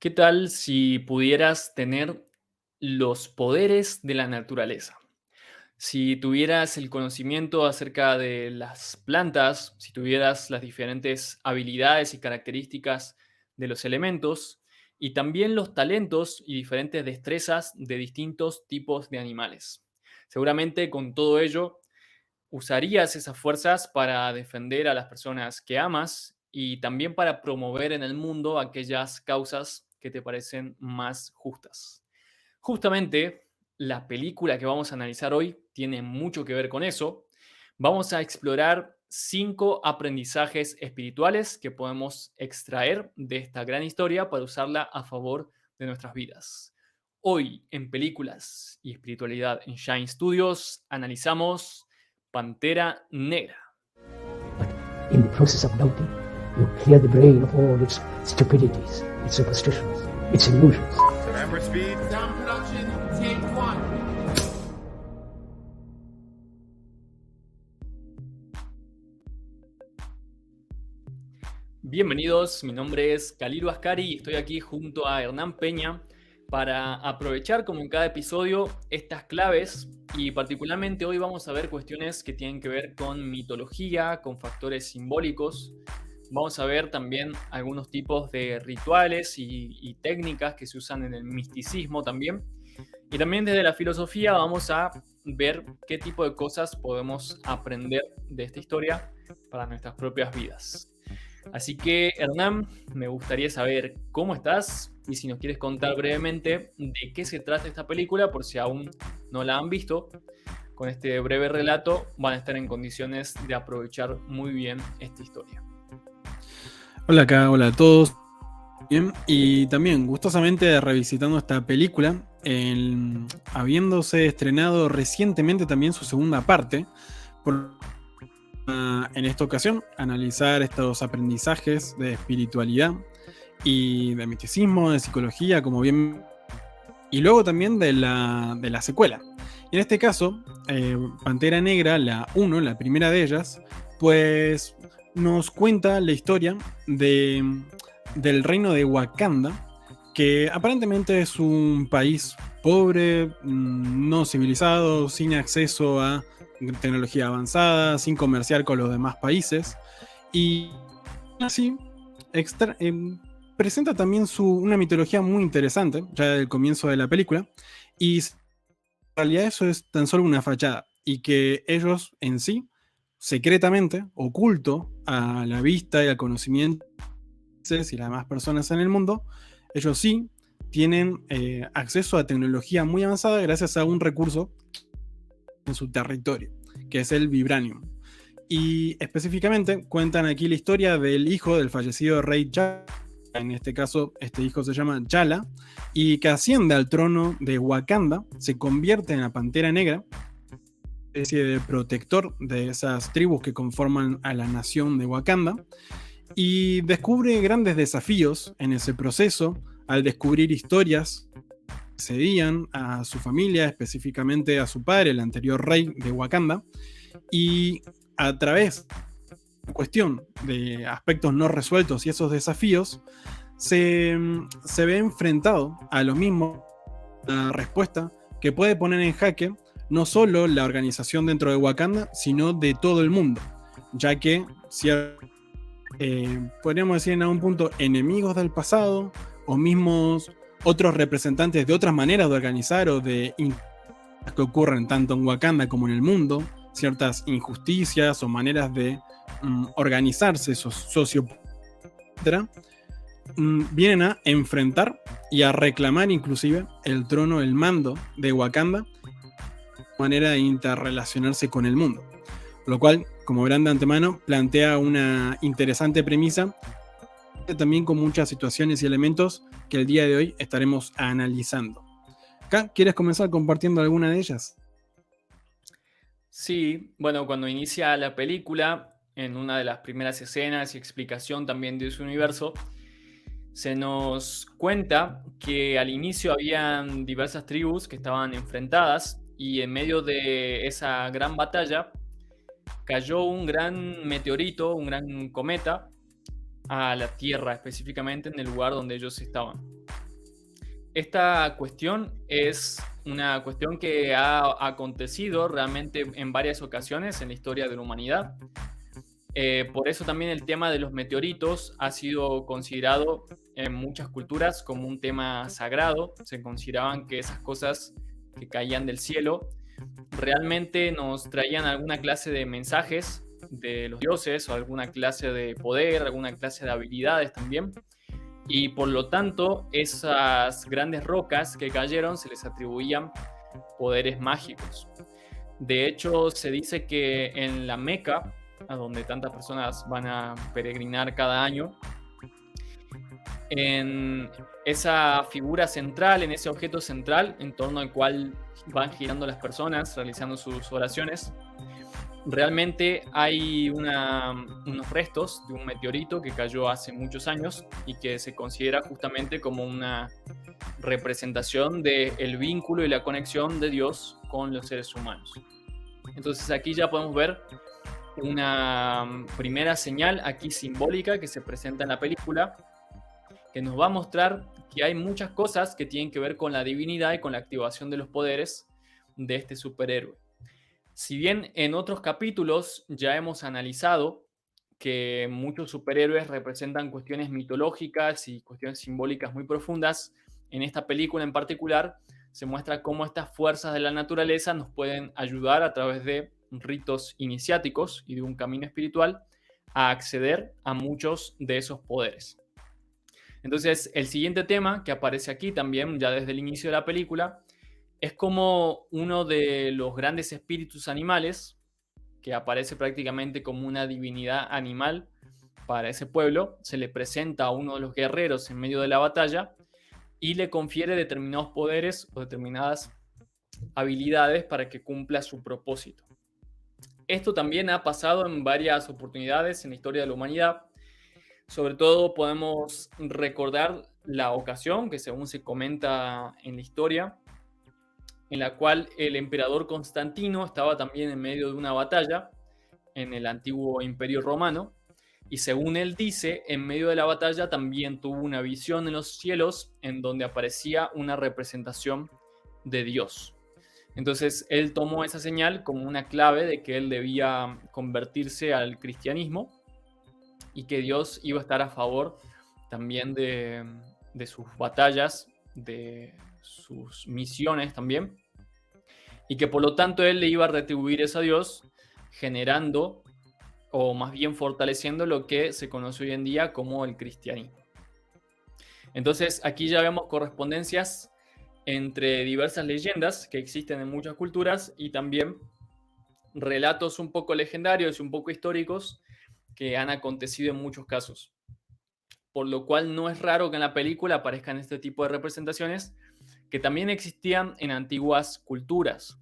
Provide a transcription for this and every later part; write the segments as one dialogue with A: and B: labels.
A: ¿Qué tal si pudieras tener los poderes de la naturaleza? Si tuvieras el conocimiento acerca de las plantas, si tuvieras las diferentes habilidades y características de los elementos y también los talentos y diferentes destrezas de distintos tipos de animales. Seguramente con todo ello usarías esas fuerzas para defender a las personas que amas y también para promover en el mundo aquellas causas que te parecen más justas. Justamente, la película que vamos a analizar hoy tiene mucho que ver con eso. Vamos a explorar 5 aprendizajes espirituales que podemos extraer de esta gran historia para usarla a favor de nuestras vidas. Hoy en Películas y Espiritualidad en Shine Studios analizamos Pantera Negra.
B: But in the process of doubting, you clear the brain of all its stupidities, its superstitions, its illusions.
C: Camera speed.
D: Sound production, take one.
A: Bienvenidos, mi nombre es Khalil Ascari y estoy aquí junto a Hernán Peña para aprovechar, como en cada episodio, estas claves y particularmente hoy vamos a ver cuestiones que tienen que ver con mitología, con factores simbólicos. Vamos a ver también algunos tipos de rituales y técnicas que se usan en el misticismo también. Y también desde la filosofía vamos a ver qué tipo de cosas podemos aprender de esta historia para nuestras propias vidas. Así que, Hernán, me gustaría saber cómo estás y si nos quieres contar brevemente de qué se trata esta película, por si aún no la han visto. Con este breve relato van a estar en condiciones de aprovechar muy bien esta historia.
E: Hola acá, hola a todos. Bien, y también gustosamente revisitando esta película, habiéndose estrenado recientemente también su segunda parte, en esta ocasión analizar estos aprendizajes de espiritualidad y de misticismo, de psicología, como bien, y luego también de la secuela. Y en este caso, Pantera Negra, la 1, la primera de ellas, pues nos cuenta la historia del reino de Wakanda, que aparentemente es un país pobre, no civilizado, sin acceso a tecnología avanzada, sin comerciar con los demás países. Y así presenta también una mitología muy interesante, ya del comienzo de la película, y en realidad eso es tan solo una fachada, y que ellos en sí, secretamente, oculto a la vista y al conocimiento y las demás personas en el mundo, ellos sí tienen acceso a tecnología muy avanzada gracias a un recurso en su territorio, que es el vibranium. Y específicamente cuentan aquí la historia del hijo del fallecido rey T'Challa. En este caso, este hijo se llama T'Challa, y que asciende al trono de Wakanda, se convierte en la Pantera Negra, especie de protector de esas tribus que conforman a la nación de Wakanda, y descubre grandes desafíos en ese proceso al descubrir historias que cedían a su familia, específicamente a su padre, el anterior rey de Wakanda, y a través de cuestión de aspectos no resueltos y esos desafíos se ve enfrentado a lo mismo, la respuesta que puede poner en jaque no solo la organización dentro de Wakanda, sino de todo el mundo, ya que podríamos decir en algún punto enemigos del pasado o mismos otros representantes de otras maneras de organizar o de que ocurren tanto en Wakanda como en el mundo, ciertas injusticias o maneras de organizarse socio, etc., vienen a enfrentar y a reclamar inclusive el trono, el mando de Wakanda, manera de interrelacionarse con el mundo, lo cual, como verán de antemano, plantea una interesante premisa, también con muchas situaciones y elementos que el día de hoy estaremos analizando. ¿Quieres comenzar compartiendo alguna de ellas?
A: Sí, bueno, cuando inicia la película, en una de las primeras escenas y explicación también de su universo, se nos cuenta que al inicio habían diversas tribus que estaban enfrentadas y en medio de esa gran batalla cayó un gran meteorito, un gran cometa a la Tierra, específicamente en el lugar donde ellos estaban. Esta cuestión es una cuestión que ha acontecido realmente en varias ocasiones en la historia de la humanidad. Por eso también el tema de los meteoritos ha sido considerado en muchas culturas como un tema sagrado. Se consideraban que esas cosas que caían del cielo realmente nos traían alguna clase de mensajes de los dioses o alguna clase de poder, alguna clase de habilidades también. Y por lo tanto, esas grandes rocas que cayeron se les atribuían poderes mágicos. De hecho, se dice que en la Meca, a donde tantas personas van a peregrinar cada año, en esa figura central, en ese objeto central, en torno al cual van girando las personas, realizando sus oraciones, realmente hay unos restos de un meteorito que cayó hace muchos años y que se considera justamente como una representación del vínculo y la conexión de Dios con los seres humanos. Entonces aquí ya podemos ver una primera señal aquí simbólica que se presenta en la película, que nos va a mostrar que hay muchas cosas que tienen que ver con la divinidad y con la activación de los poderes de este superhéroe. Si bien en otros capítulos ya hemos analizado que muchos superhéroes representan cuestiones mitológicas y cuestiones simbólicas muy profundas, en esta película en particular se muestra cómo estas fuerzas de la naturaleza nos pueden ayudar a través de ritos iniciáticos y de un camino espiritual a acceder a muchos de esos poderes. Entonces, el siguiente tema que aparece aquí también, ya desde el inicio de la película, es como uno de los grandes espíritus animales, que aparece prácticamente como una divinidad animal para ese pueblo, se le presenta a uno de los guerreros en medio de la batalla y le confiere determinados poderes o determinadas habilidades para que cumpla su propósito. Esto también ha pasado en varias oportunidades en la historia de la humanidad. Sobre todo podemos recordar la ocasión que, según se comenta en la historia, en la cual el emperador Constantino estaba también en medio de una batalla en el antiguo Imperio Romano, y según él dice, en medio de la batalla también tuvo una visión en los cielos en donde aparecía una representación de Dios. Entonces él tomó esa señal como una clave de que él debía convertirse al cristianismo y que Dios iba a estar a favor también de sus batallas, de sus misiones también, y que por lo tanto él le iba a retribuir eso a Dios, generando o más bien fortaleciendo lo que se conoce hoy en día como el cristianismo. Entonces aquí ya vemos correspondencias entre diversas leyendas que existen en muchas culturas y también relatos un poco legendarios y un poco históricos que han acontecido en muchos casos. Por lo cual no es raro que en la película aparezcan este tipo de representaciones que también existían en antiguas culturas.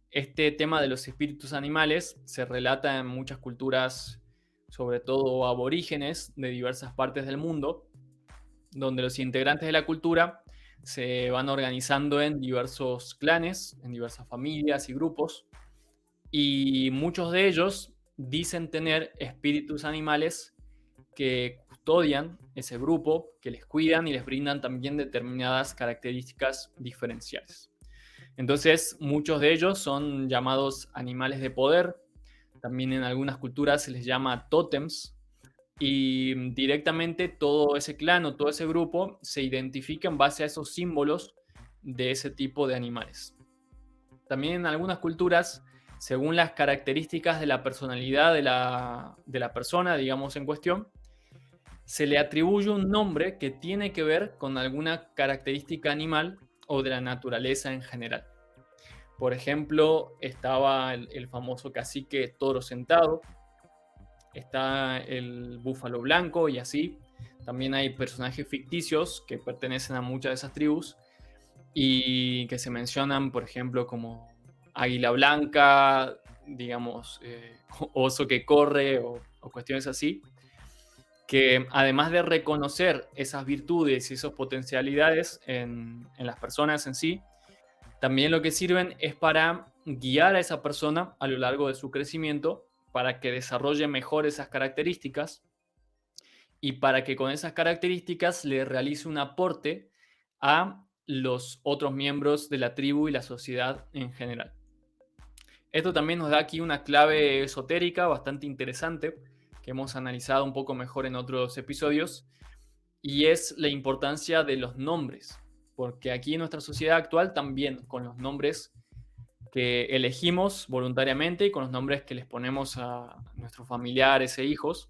A: Este tema de los espíritus animales se relata en muchas culturas, sobre todo aborígenes de diversas partes del mundo, donde los integrantes de la cultura se van organizando en diversos clanes, en diversas familias y grupos, y muchos de ellos dicen tener espíritus animales que custodian ese grupo, que les cuidan y les brindan también determinadas características diferenciales. Entonces, muchos de ellos son llamados animales de poder. También en algunas culturas se les llama tótems. Y directamente todo ese clan o todo ese grupo se identifica en base a esos símbolos de ese tipo de animales. También en algunas culturas, según las características de la personalidad de la persona, digamos, en cuestión, se le atribuye un nombre que tiene que ver con alguna característica animal o de la naturaleza en general. Por ejemplo, estaba el famoso cacique toro sentado, está el búfalo blanco y así. También hay personajes ficticios que pertenecen a muchas de esas tribus y que se mencionan, por ejemplo, como águila blanca, digamos, oso que corre o cuestiones así, que además de reconocer esas virtudes y esas potencialidades en las personas en sí, también lo que sirven es para guiar a esa persona a lo largo de su crecimiento para que desarrolle mejor esas características y para que con esas características le realice un aporte a los otros miembros de la tribu y la sociedad en general. Esto también nos da aquí una clave esotérica bastante interesante que hemos analizado un poco mejor en otros episodios, y es la importancia de los nombres, porque aquí en nuestra sociedad actual también con los nombres que elegimos voluntariamente y con los nombres que les ponemos a nuestros familiares e hijos,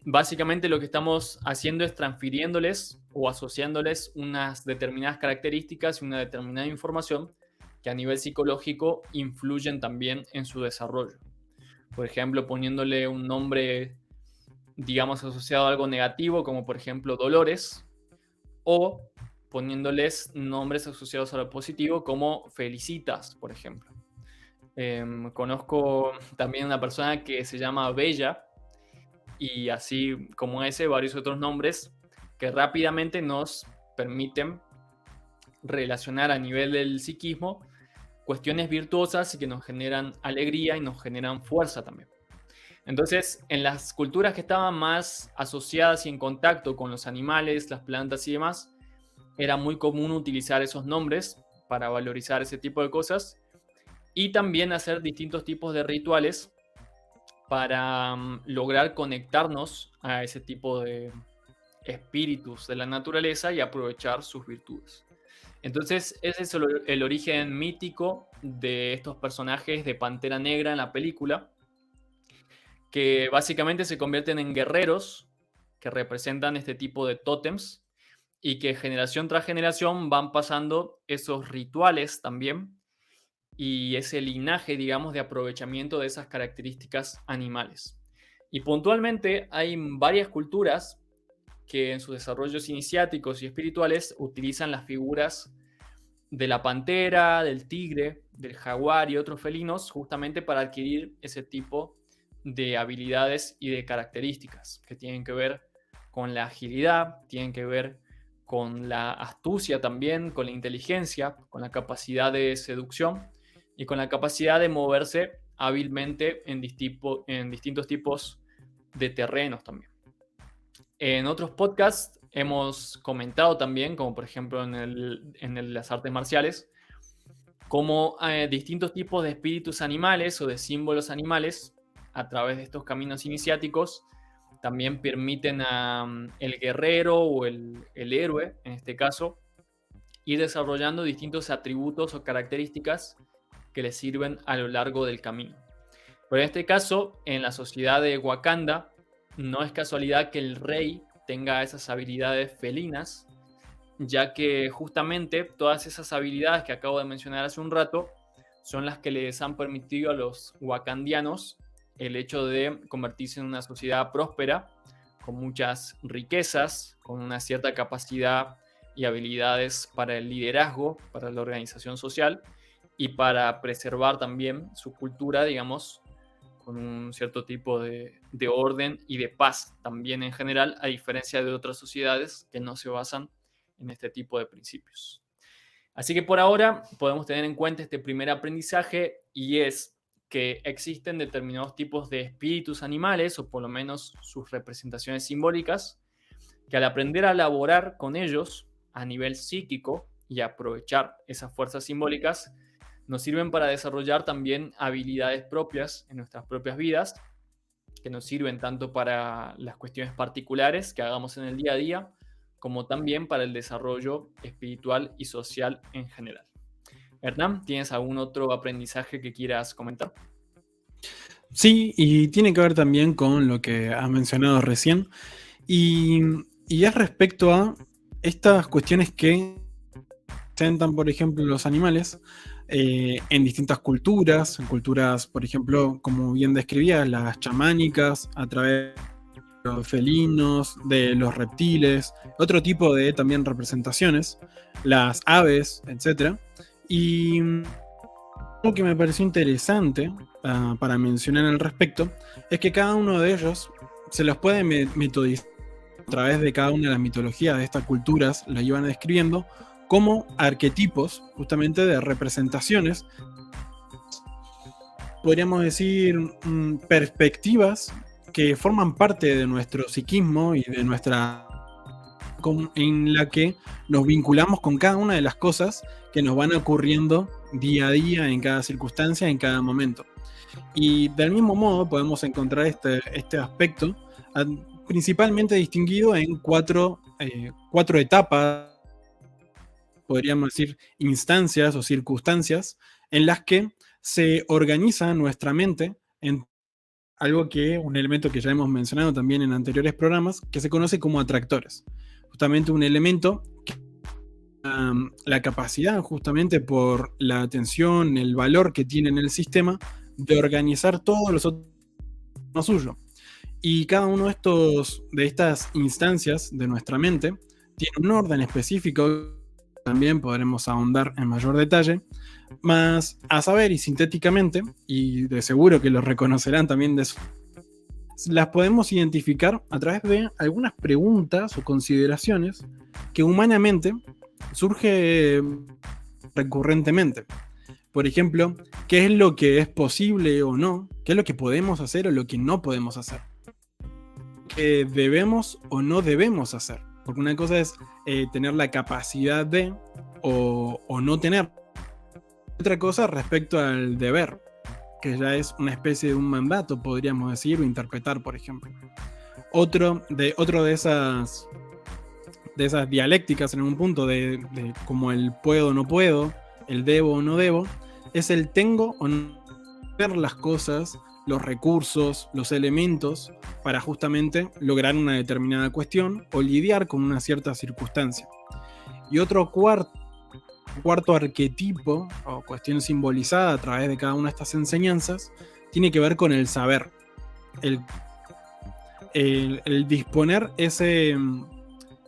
A: básicamente lo que estamos haciendo es transfiriéndoles o asociándoles unas determinadas características y una determinada información que a nivel psicológico influyen también en su desarrollo. Por ejemplo, poniéndole un nombre, digamos, asociado a algo negativo, como por ejemplo Dolores, o poniéndoles nombres asociados a lo positivo, como Felicitas, por ejemplo. Conozco también una persona que se llama Bella, y así como ese, varios otros nombres que rápidamente nos permiten relacionar a nivel del psiquismo cuestiones virtuosas y que nos generan alegría y nos generan fuerza también. Entonces, en las culturas que estaban más asociadas y en contacto con los animales, las plantas y demás, era muy común utilizar esos nombres para valorizar ese tipo de cosas y también hacer distintos tipos de rituales para lograr conectarnos a ese tipo de espíritus de la naturaleza y aprovechar sus virtudes. Entonces, ese es el origen mítico de estos personajes de Pantera Negra en la película, que básicamente se convierten en guerreros que representan este tipo de tótems y que generación tras generación van pasando esos rituales también y ese linaje, digamos, de aprovechamiento de esas características animales. Y puntualmente hay varias culturas que en sus desarrollos iniciáticos y espirituales utilizan las figuras de la pantera, del tigre, del jaguar y otros felinos justamente para adquirir ese tipo de habilidades y de características que tienen que ver con la agilidad, tienen que ver con la astucia también, con la inteligencia, con la capacidad de seducción y con la capacidad de moverse hábilmente en distintos tipos de terrenos también. En otros podcasts hemos comentado también, como por ejemplo en las artes marciales, cómo distintos tipos de espíritus animales o de símbolos animales a través de estos caminos iniciáticos también permiten al guerrero o el héroe, en este caso, ir desarrollando distintos atributos o características que les sirven a lo largo del camino. Pero en este caso, en la sociedad de Wakanda, no es casualidad que el rey tenga esas habilidades felinas, ya que justamente todas esas habilidades que acabo de mencionar hace un rato son las que les han permitido a los wakandianos el hecho de convertirse en una sociedad próspera, con muchas riquezas, con una cierta capacidad y habilidades para el liderazgo, para la organización social y para preservar también su cultura, digamos, con un cierto tipo de orden y de paz también en general, a diferencia de otras sociedades que no se basan en este tipo de principios. Así que por ahora podemos tener en cuenta este primer aprendizaje, y es que existen determinados tipos de espíritus animales, o por lo menos sus representaciones simbólicas, que al aprender a laborar con ellos a nivel psíquico y aprovechar esas fuerzas simbólicas, nos sirven para desarrollar también habilidades propias en nuestras propias vidas, que nos sirven tanto para las cuestiones particulares que hagamos en el día a día, como también para el desarrollo espiritual y social en general. Hernán, ¿tienes algún otro aprendizaje que quieras comentar?
E: Sí, y tiene que ver también con lo que has mencionado recién, y es respecto a estas cuestiones que presentan, por ejemplo, los animales en distintas culturas, por ejemplo, como bien describías, las chamánicas, a través de los felinos, de los reptiles, otro tipo de también representaciones, las aves, etc. Y algo que me pareció interesante para mencionar al respecto es que cada uno de ellos se los puede metodizar a través de cada una de las mitologías de estas culturas, las iban describiendo como arquetipos justamente de representaciones, podríamos decir perspectivas que forman parte de nuestro psiquismo y de nuestra en la que nos vinculamos con cada una de las cosas que nos van ocurriendo día a día, en cada circunstancia, en cada momento. Y del mismo modo podemos encontrar este aspecto principalmente distinguido en cuatro etapas, podríamos decir instancias o circunstancias, en las que se organiza nuestra mente en un elemento que ya hemos mencionado también en anteriores programas, que se conoce como atractores. Justamente un elemento que la capacidad, justamente por la atención, el valor que tiene en el sistema, de organizar todos los otros suyo. Y cada uno de estas instancias de nuestra mente tiene un orden específico, también podremos ahondar en mayor detalle, más a saber y sintéticamente, y de seguro que lo reconocerán también las podemos identificar a través de algunas preguntas o consideraciones que humanamente surge recurrentemente. Por ejemplo, ¿qué es lo que es posible o no? ¿Qué es lo que podemos hacer o lo que no podemos hacer? ¿Qué debemos o no debemos hacer? Porque una cosa es tener la capacidad de o no tener. Otra cosa respecto al deber, que ya es una especie de un mandato, podríamos decir, o interpretar, por ejemplo. Otro de esas dialécticas en un punto de como el puedo o no puedo, el debo o no debo, es el tengo o no tener las cosas, los recursos, los elementos para justamente lograr una determinada cuestión o lidiar con una cierta circunstancia. Y otro cuarto arquetipo o cuestión simbolizada a través de cada una de estas enseñanzas tiene que ver con el saber, el disponer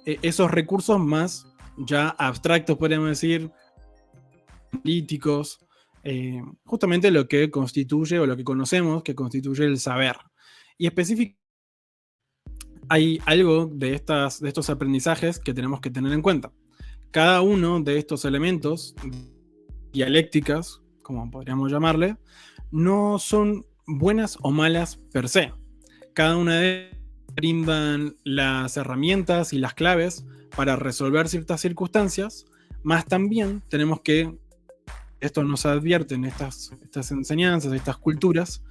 E: esos recursos más ya abstractos, podríamos decir, políticos, justamente lo que constituye o lo que conocemos que constituye el saber. Y específicamente hay algo de estos aprendizajes que tenemos que tener en cuenta. Cada uno de estos elementos dialécticas, como podríamos llamarle, no son buenas o malas per se. Cada una de ellas brindan las herramientas y las claves para resolver ciertas circunstancias, más también tenemos que, esto nos advierte en estas enseñanzas, estas culturas,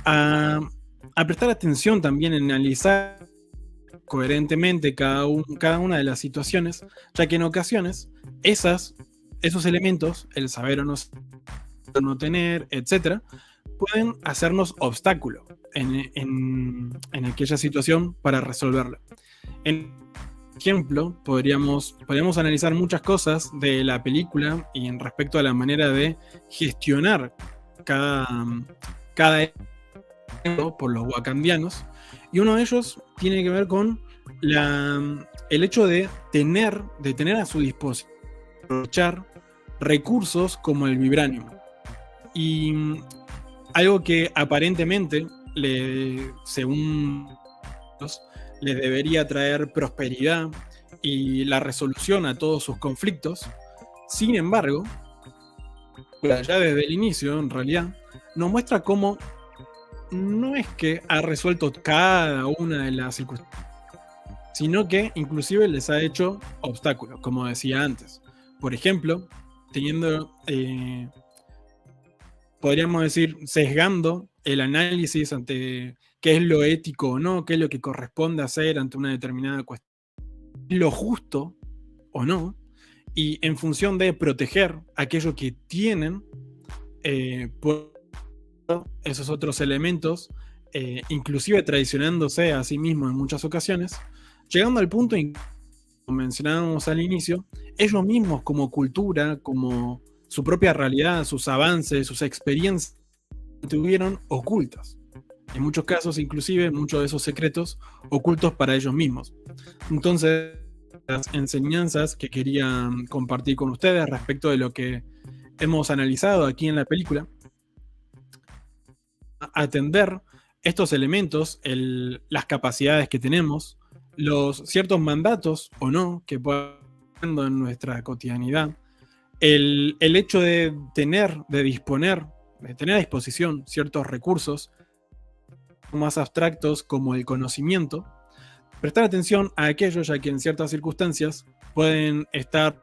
E: a prestar atención también en analizar coherentemente cada una de las situaciones, ya que en ocasiones esos elementos, el saber o no tener, etc., pueden hacernos obstáculo en aquella situación para resolverla. En ejemplo, podríamos analizar muchas cosas de la película y en respecto a la manera de gestionar cada por los wakandianos, y uno de ellos tiene que ver con el hecho de tener a su disposición, aprovechar recursos como el vibranium. Y algo que aparentemente, según les debería traer prosperidad y la resolución a todos sus conflictos, sin embargo, ya desde el inicio, en realidad, nos muestra cómo no es que ha resuelto cada una de las circunstancias, sino que inclusive les ha hecho obstáculos, como decía antes. Por ejemplo, podríamos decir, sesgando el análisis ante qué es lo ético o no, qué es lo que corresponde hacer ante una determinada cuestión, lo justo o no, y en función de proteger aquello que tienen, por esos otros elementos, inclusive traicionándose a sí mismos en muchas ocasiones, llegando al punto en que, como mencionábamos al inicio, ellos mismos como cultura, como su propia realidad, sus avances, sus experiencias, tuvieron ocultas. En muchos casos, inclusive, muchos de esos secretos ocultos para ellos mismos. Entonces, las enseñanzas que quería compartir con ustedes respecto de lo que hemos analizado aquí en la película, atender estos elementos, las capacidades que tenemos, los ciertos mandatos o no que puedan en nuestra cotidianidad, el hecho de tener a disposición ciertos recursos más abstractos como el conocimiento, prestar atención a aquello, ya que en ciertas circunstancias pueden estar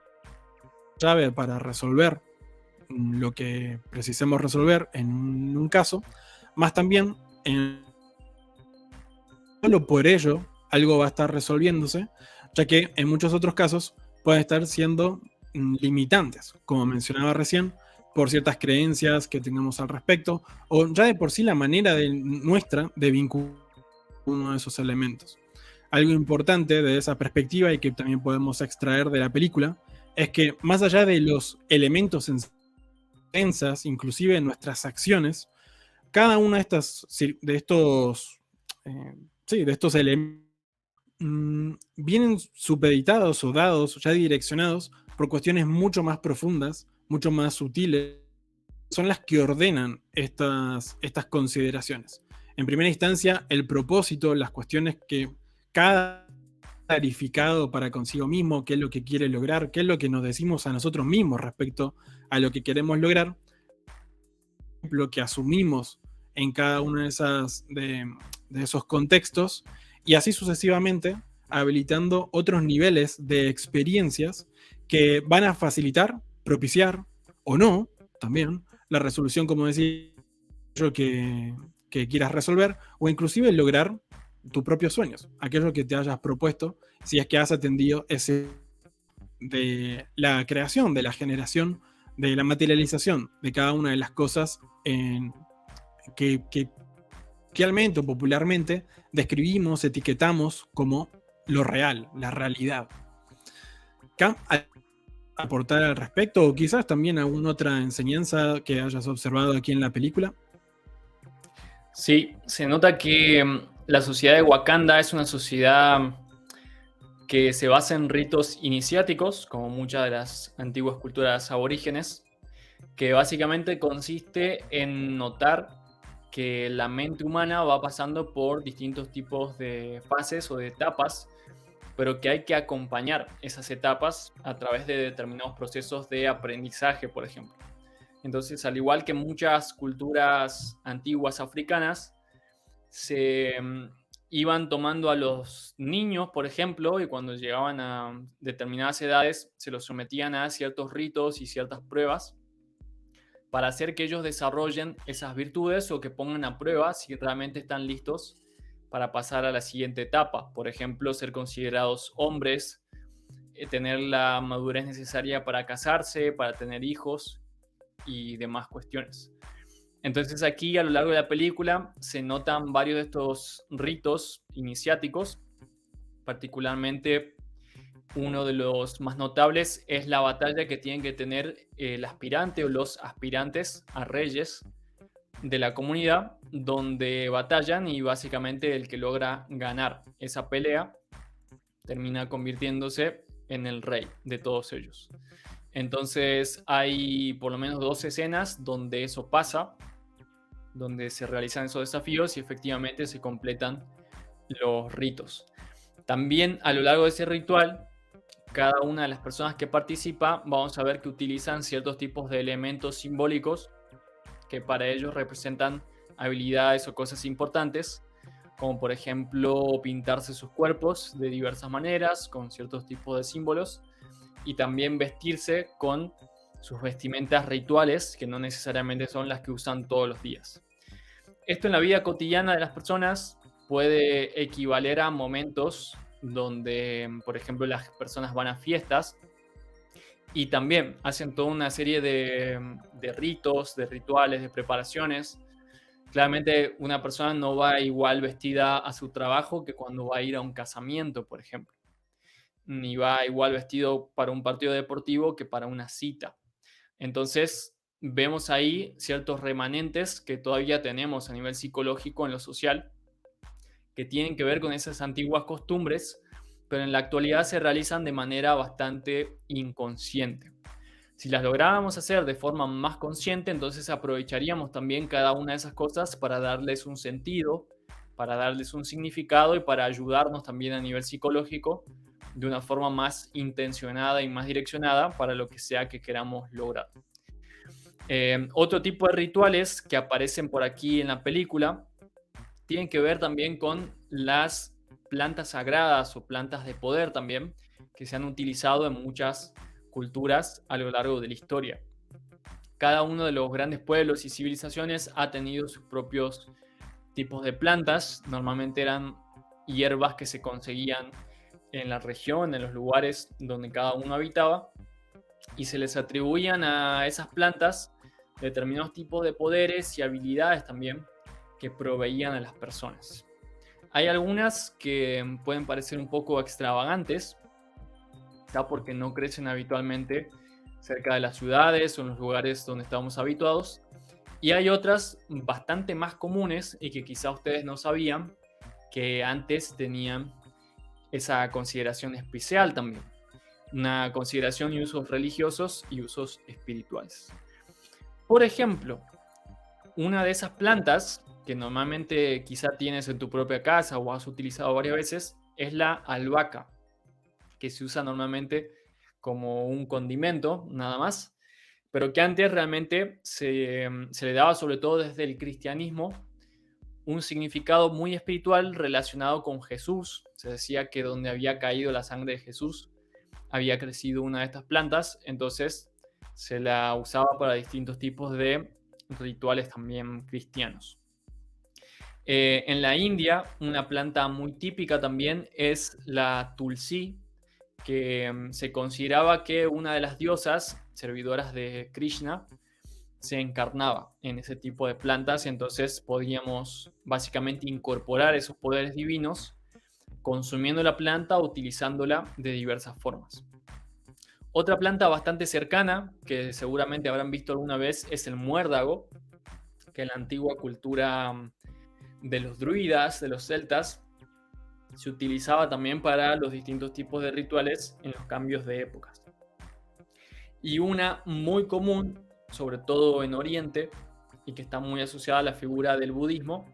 E: llave para resolver lo que precisemos resolver en un caso, más también solo por ello algo va a estar resolviéndose, ya que en muchos otros casos pueden estar siendo limitantes, como mencionaba recién, por ciertas creencias que tengamos al respecto, o ya de por sí la manera nuestra de vincular uno de esos elementos. Algo importante de esa perspectiva y que también podemos extraer de la película es que más allá de los elementos en inclusive en nuestras acciones, cada uno de estos elementos vienen supeditados o dados, ya direccionados por cuestiones mucho más profundas, mucho más sutiles, son las que ordenan estas consideraciones. En primera instancia, el propósito, las cuestiones que cada clarificado para consigo mismo, qué es lo que quiere lograr, qué es lo que nos decimos a nosotros mismos respecto a lo que queremos lograr, lo que asumimos en cada uno de esos contextos, y así sucesivamente, habilitando otros niveles de experiencias que van a facilitar, propiciar o no, también, la resolución, como decía yo, que quieras resolver, o inclusive lograr tus propios sueños, aquello que te hayas propuesto, si es que has atendido ese de la creación, de la generación, de la materialización de cada una de las cosas que realmente o popularmente describimos, etiquetamos como lo real, la realidad. ¿Aportar al respecto o quizás también alguna otra enseñanza que hayas observado aquí en la película?
A: Sí, se nota que la sociedad de Wakanda es una sociedad que se basa en ritos iniciáticos, como muchas de las antiguas culturas aborígenes, que básicamente consiste en notar que la mente humana va pasando por distintos tipos de fases o de etapas, pero que hay que acompañar esas etapas a través de determinados procesos de aprendizaje, por ejemplo. Entonces, al igual que muchas culturas antiguas africanas, se iban tomando a los niños, por ejemplo, y cuando llegaban a determinadas edades, se los sometían a ciertos ritos y ciertas pruebas para hacer que ellos desarrollen esas virtudes o que pongan a prueba si realmente están listos para pasar a la siguiente etapa. Por ejemplo, ser considerados hombres, tener la madurez necesaria para casarse, para tener hijos y demás cuestiones. Entonces aquí a lo largo de la película se notan varios de estos ritos iniciáticos, particularmente uno de los más notables es la batalla que tienen que tener el aspirante o los aspirantes a reyes de la comunidad, donde batallan y básicamente el que logra ganar esa pelea termina convirtiéndose en el rey de todos ellos. Entonces hay por lo menos 2 escenas donde eso pasa, donde se realizan esos desafíos y efectivamente se completan los ritos. También a lo largo de ese ritual, cada una de las personas que participa, vamos a ver que utilizan ciertos tipos de elementos simbólicos que para ellos representan habilidades o cosas importantes, como por ejemplo pintarse sus cuerpos de diversas maneras, con ciertos tipos de símbolos, y también vestirse con sus vestimentas rituales, que no necesariamente son las que usan todos los días. Esto en la vida cotidiana de las personas puede equivaler a momentos donde, por ejemplo, las personas van a fiestas y también hacen toda una serie de ritos, de rituales, de preparaciones. Claramente una persona no va igual vestida a su trabajo que cuando va a ir a un casamiento, por ejemplo. Ni va igual vestido para un partido deportivo que para una cita. Entonces, vemos ahí ciertos remanentes que todavía tenemos a nivel psicológico en lo social, que tienen que ver con esas antiguas costumbres, pero en la actualidad se realizan de manera bastante inconsciente. Si las lográbamos hacer de forma más consciente, entonces aprovecharíamos también cada una de esas cosas para darles un sentido, para darles un significado y para ayudarnos también a nivel psicológico de una forma más intencionada y más direccionada para lo que sea que queramos lograr. Otro tipo de rituales que aparecen por aquí en la película tienen que ver también con las plantas sagradas o plantas de poder también, que se han utilizado en muchas culturas a lo largo de la historia. Cada uno de los grandes pueblos y civilizaciones ha tenido sus propios tipos de plantas. Normalmente eran hierbas que se conseguían en la región, en los lugares donde cada uno habitaba, y se les atribuían a esas plantas determinados tipos de poderes y habilidades también que proveían a las personas. Hay algunas que pueden parecer un poco extravagantes, ¿tá? Porque no crecen habitualmente cerca de las ciudades o en los lugares donde estamos habituados. Y hay otras bastante más comunes y que quizá ustedes no sabían que antes tenían esa consideración especial también. Una consideración y usos religiosos y usos espirituales. Por ejemplo, una de esas plantas que normalmente quizá tienes en tu propia casa o has utilizado varias veces es la albahaca, que se usa normalmente como un condimento, nada más, pero que antes realmente se le daba, sobre todo desde el cristianismo, un significado muy espiritual relacionado con Jesús. Se decía que donde había caído la sangre de Jesús había crecido una de estas plantas, entonces se la usaba para distintos tipos de rituales también cristianos. En la India, una planta muy típica también es la tulsi, que se consideraba que una de las diosas servidoras de Krishna se encarnaba en ese tipo de plantas, y entonces podíamos básicamente incorporar esos poderes divinos consumiendo la planta o utilizándola de diversas formas. Otra planta bastante cercana, que seguramente habrán visto alguna vez, es el muérdago, que en la antigua cultura de los druidas, de los celtas, se utilizaba también para los distintos tipos de rituales en los cambios de épocas. Y una muy común, sobre todo en Oriente, y que está muy asociada a la figura del budismo,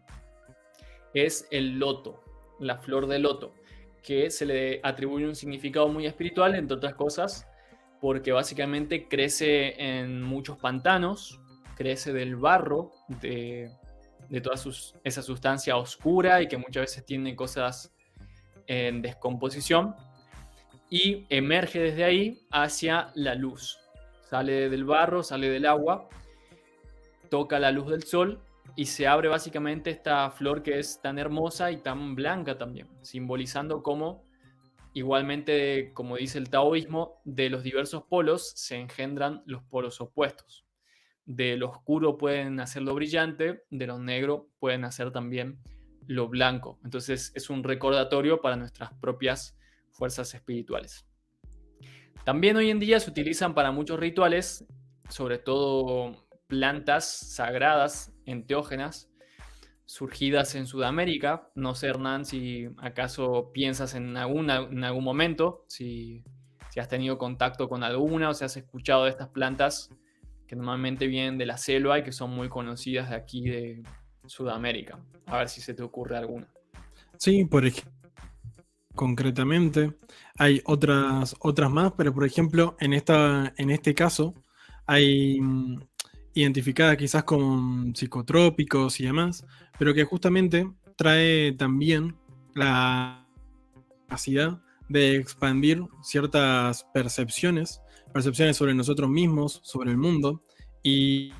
A: es el loto, la flor de loto, que se le atribuye un significado muy espiritual, entre otras cosas, porque básicamente crece en muchos pantanos, crece del barro, de toda esa sustancia oscura y que muchas veces tiene cosas en descomposición, y emerge desde ahí hacia la luz. Sale del barro, sale del agua, toca la luz del sol y se abre básicamente esta flor que es tan hermosa y tan blanca también, simbolizando cómo, igualmente, como dice el taoísmo, de los diversos polos se engendran los polos opuestos. De lo oscuro pueden hacer lo brillante, de lo negro pueden hacer también lo blanco. Entonces es un recordatorio para nuestras propias fuerzas espirituales. También hoy en día se utilizan para muchos rituales, sobre todo plantas sagradas, enteógenas, surgidas en Sudamérica. No sé, Hernán, si acaso piensas en algún momento, si has tenido contacto con alguna o si has escuchado de estas plantas que normalmente vienen de la selva y que son muy conocidas de aquí de Sudamérica. A ver si se te ocurre alguna.
E: Sí, por ejemplo, concretamente hay otras más, pero por ejemplo, en este caso hay identificadas quizás como psicotrópicos y demás, pero que justamente trae también la capacidad de expandir ciertas percepciones sobre nosotros mismos, sobre el mundo, y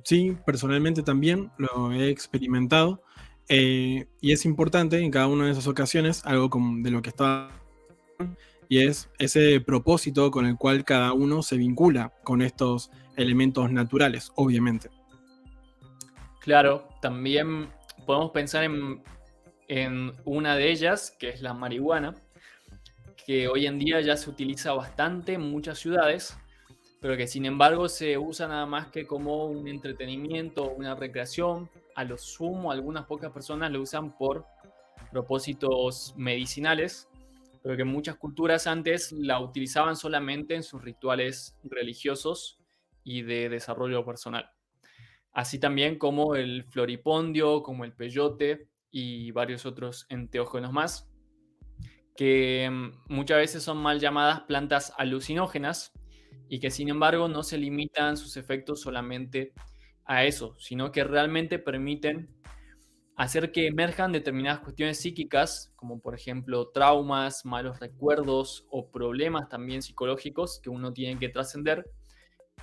E: sí, personalmente también lo he experimentado, y es importante en cada una de esas ocasiones, algo de lo que está, y es ese propósito con el cual cada uno se vincula con estos elementos naturales, obviamente.
A: Claro, también podemos pensar en una de ellas, que es la marihuana, que hoy en día ya se utiliza bastante en muchas ciudades, pero que sin embargo se usa nada más que como un entretenimiento, una recreación. A lo sumo, algunas pocas personas lo usan por propósitos medicinales, pero que muchas culturas antes la utilizaban solamente en sus rituales religiosos y de desarrollo personal. Así también como el floripondio, como el peyote y varios otros enteógenos más, que muchas veces son mal llamadas plantas alucinógenas y que sin embargo no se limitan sus efectos solamente a eso, sino que realmente permiten hacer que emerjan determinadas cuestiones psíquicas, como por ejemplo traumas, malos recuerdos o problemas también psicológicos que uno tiene que trascender,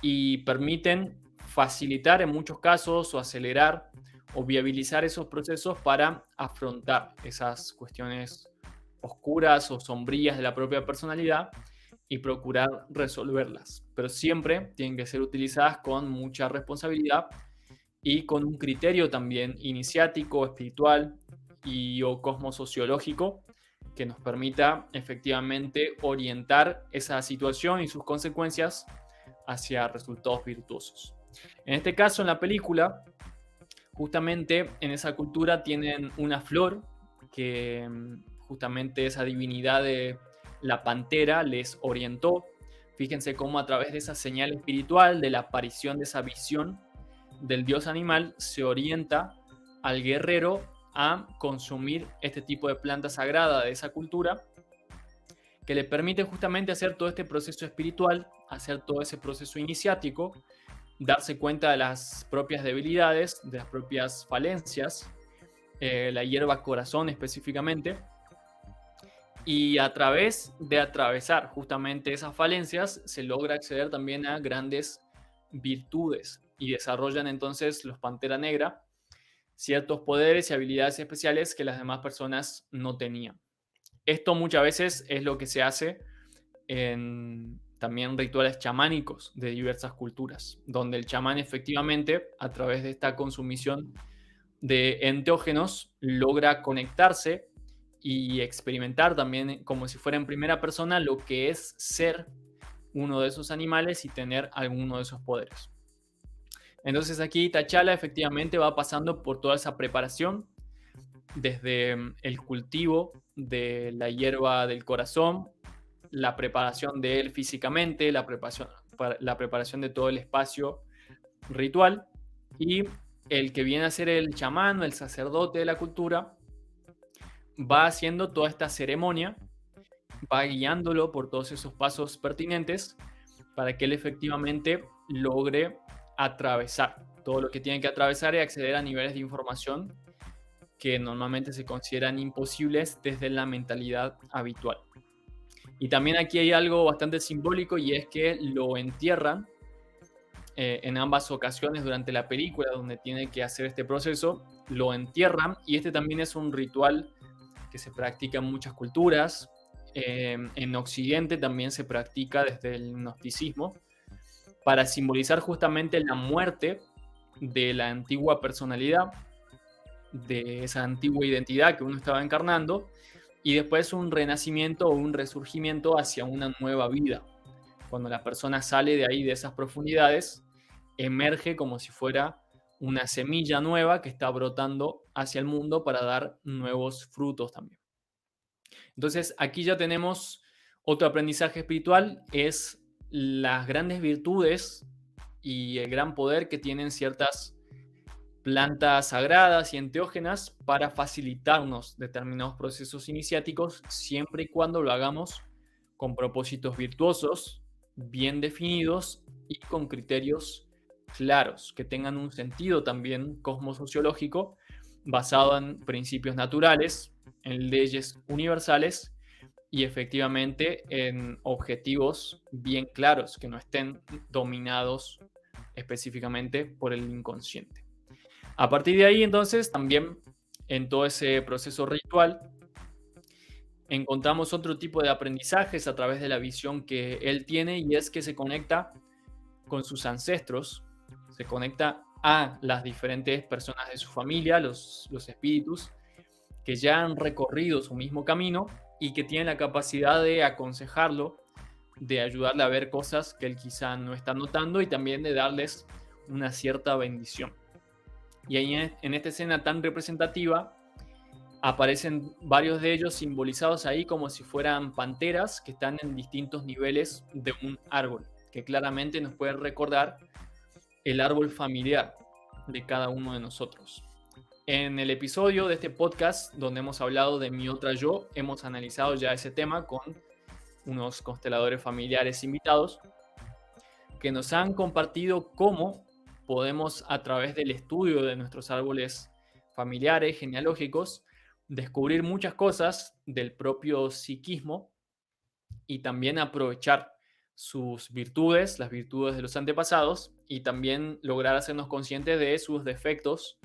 A: y permiten facilitar en muchos casos o acelerar o viabilizar esos procesos para afrontar esas cuestiones oscuras o sombrías de la propia personalidad y procurar resolverlas. Pero siempre tienen que ser utilizadas con mucha responsabilidad y con un criterio también iniciático, espiritual y o cosmosociológico que nos permita efectivamente orientar esa situación y sus consecuencias hacia resultados virtuosos. En este caso, en la película, justamente en esa cultura tienen una flor que justamente esa divinidad de la pantera les orientó. Fíjense cómo a través de esa señal espiritual, de la aparición de esa visión del dios animal, se orienta al guerrero a consumir este tipo de planta sagrada de esa cultura, que le permite justamente hacer todo este proceso espiritual, hacer todo ese proceso iniciático, darse cuenta de las propias debilidades, de las propias falencias, la hierba corazón específicamente, y a través de atravesar justamente esas falencias se logra acceder también a grandes virtudes y desarrollan entonces los Pantera Negra ciertos poderes y habilidades especiales que las demás personas no tenían. Esto muchas veces es lo que se hace en también rituales chamánicos de diversas culturas, donde el chamán efectivamente, a través de esta consumición de enteógenos, logra conectarse y experimentar también como si fuera en primera persona lo que es ser uno de esos animales y tener alguno de esos poderes. Entonces aquí T'Challa efectivamente va pasando por toda esa preparación, desde el cultivo de la hierba del corazón, la preparación de él físicamente, la preparación de todo el espacio ritual, y el que viene a ser el chamán o el sacerdote de la cultura va haciendo toda esta ceremonia, va guiándolo por todos esos pasos pertinentes para que él efectivamente logre atravesar todo lo que tiene que atravesar y acceder a niveles de información que normalmente se consideran imposibles desde la mentalidad habitual. Y también aquí hay algo bastante simbólico, y es que lo entierran en ambas ocasiones durante la película donde tiene que hacer este proceso, lo entierran, y este también es un ritual que se practica en muchas culturas. En Occidente también se practica desde el gnosticismo para simbolizar justamente la muerte de la antigua personalidad, de esa antigua identidad que uno estaba encarnando, y después un renacimiento o un resurgimiento hacia una nueva vida. Cuando la persona sale de ahí, de esas profundidades, emerge como si fuera una semilla nueva que está brotando hacia el mundo para dar nuevos frutos también. Entonces aquí ya tenemos otro aprendizaje espiritual, es las grandes virtudes y el gran poder que tienen ciertas plantas sagradas y enteógenas para facilitarnos determinados procesos iniciáticos, siempre y cuando lo hagamos con propósitos virtuosos, bien definidos y con criterios claros, que tengan un sentido también cosmosociológico basado en principios naturales, en leyes universales y efectivamente en objetivos bien claros, que no estén dominados específicamente por el inconsciente. A partir de ahí, entonces, también en todo ese proceso ritual, encontramos otro tipo de aprendizajes a través de la visión que él tiene, y es que se conecta con sus ancestros, se conecta a las diferentes personas de su familia, los espíritus, que ya han recorrido su mismo camino y que tienen la capacidad de aconsejarlo, de ayudarle a ver cosas que él quizá no está notando y también de darles una cierta bendición. Y ahí en esta escena tan representativa aparecen varios de ellos simbolizados ahí como si fueran panteras que están en distintos niveles de un árbol, que claramente nos puede recordar el árbol familiar de cada uno de nosotros. En el episodio de este podcast donde hemos hablado de Mi Otra Yo, hemos analizado ya ese tema con unos consteladores familiares invitados que nos han compartido cómo podemos, a través del estudio de nuestros árboles familiares, genealógicos, descubrir muchas cosas del propio psiquismo y también aprovechar sus virtudes, las virtudes de los antepasados, y también lograr hacernos conscientes de sus defectos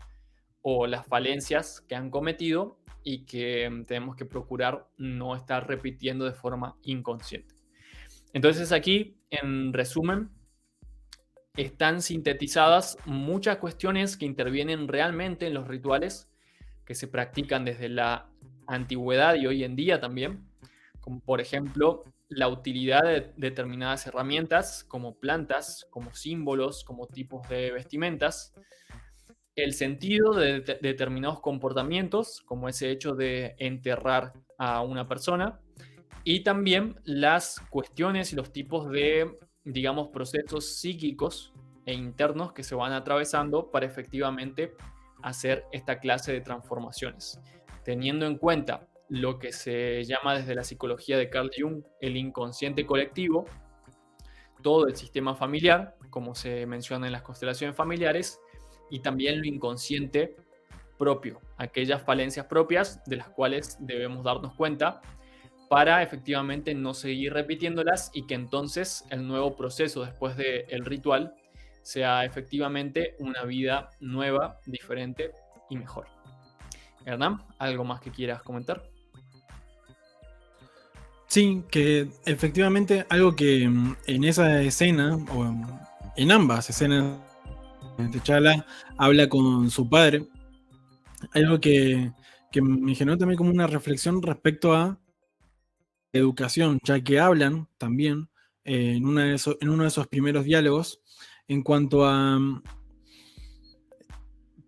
A: o las falencias que han cometido y que tenemos que procurar no estar repitiendo de forma inconsciente. Entonces aquí, en resumen, están sintetizadas muchas cuestiones que intervienen realmente en los rituales que se practican desde la antigüedad y hoy en día también, como por ejemplo la utilidad de determinadas herramientas como plantas, como símbolos, como tipos de vestimentas, el sentido de determinados comportamientos, como ese hecho de enterrar a una persona, y también las cuestiones y los tipos de, digamos, procesos psíquicos e internos que se van atravesando para efectivamente hacer esta clase de transformaciones, teniendo en cuenta lo que se llama desde la psicología de Carl Jung el inconsciente colectivo, todo el sistema familiar, como se menciona en las constelaciones familiares, y también lo inconsciente propio, aquellas falencias propias de las cuales debemos darnos cuenta para efectivamente no seguir repitiéndolas y que entonces el nuevo proceso después del ritual sea efectivamente una vida nueva, diferente y mejor. Hernán, ¿algo más que quieras comentar?
E: Sí, que efectivamente algo que en esa escena, o en ambas escenas, T'Challa habla con su padre, algo que me generó también como una reflexión respecto a educación, ya que hablan también en uno de esos primeros diálogos en cuanto a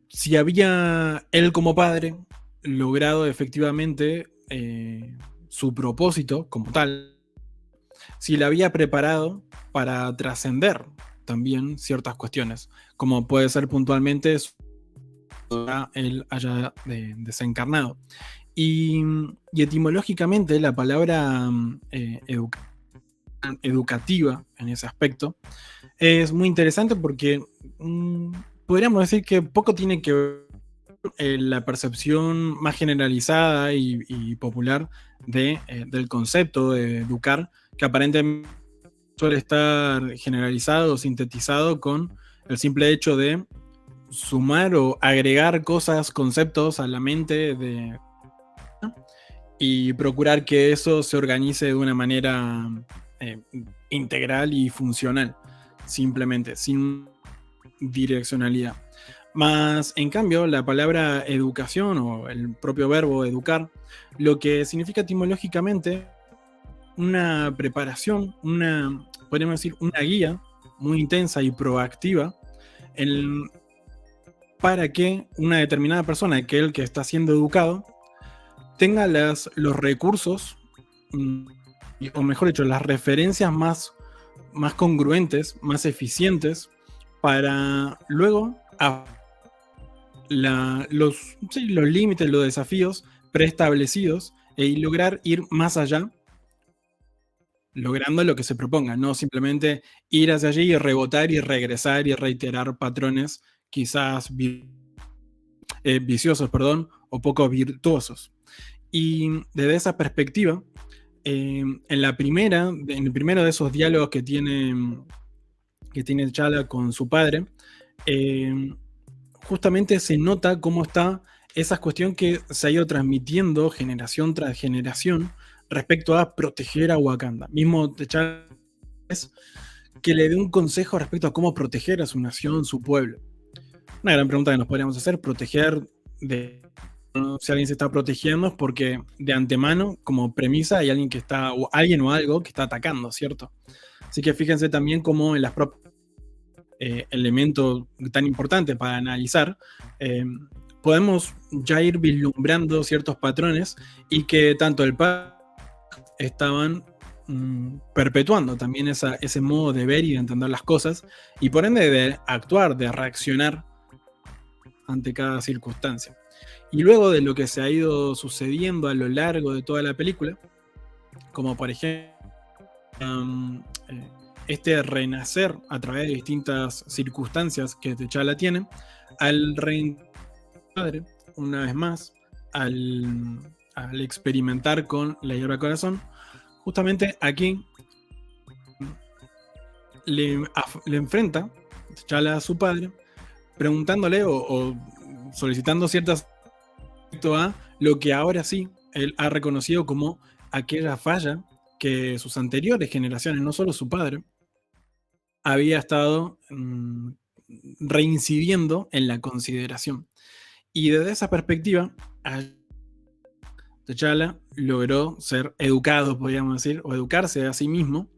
E: si había él como padre logrado efectivamente su propósito como tal, si le había preparado para trascender también ciertas cuestiones, como puede ser puntualmente él haya desencarnado. Y etimológicamente la palabra educativa en ese aspecto es muy interesante porque podríamos decir que poco tiene que ver la percepción más generalizada y popular del concepto de educar, que aparentemente suele estar generalizado o sintetizado con el simple hecho de sumar o agregar cosas, conceptos a la mente y procurar que eso se organice de una manera integral y funcional, simplemente, sin direccionalidad. Más, en cambio, la palabra educación o el propio verbo educar, lo que significa etimológicamente una preparación, podríamos decir, una guía muy intensa y proactiva para que una determinada persona, aquel que está siendo educado, tenga los recursos, o mejor dicho, las referencias más congruentes, más eficientes, para luego los límites, los desafíos preestablecidos y lograr ir más allá, logrando lo que se proponga, no simplemente ir hacia allí y rebotar y regresar y reiterar patrones quizás viciosos, o poco virtuosos. Y desde esa perspectiva, en el primero de esos diálogos que tiene T'Challa con su padre, justamente se nota cómo está esa cuestión que se ha ido transmitiendo generación tras generación respecto a proteger a Wakanda. Mismo T'Challa es que le dé un consejo respecto a cómo proteger a su nación, su pueblo. Una gran pregunta que nos podríamos hacer, proteger si alguien se está protegiendo es porque de antemano, como premisa, hay alguien que está, o alguien o algo que está atacando, ¿cierto? Así que fíjense también cómo en las propias elementos tan importantes para analizar, podemos ya ir vislumbrando ciertos patrones y que tanto el padre estaban perpetuando también ese modo de ver y de entender las cosas y por ende de actuar, de reaccionar ante cada circunstancia. Y luego de lo que se ha ido sucediendo a lo largo de toda la película, como por ejemplo este renacer a través de distintas circunstancias que T'Challa tiene, al padre una vez más, al experimentar con la hierba corazón, justamente aquí le enfrenta T'Challa a su padre, preguntándole o solicitando ciertas respecto a lo que ahora sí él ha reconocido como aquella falla que sus anteriores generaciones, no solo su padre, había estado reincidiendo en la consideración. Y desde esa perspectiva, T'Challa logró ser educado, podríamos decir, o educarse a sí mismo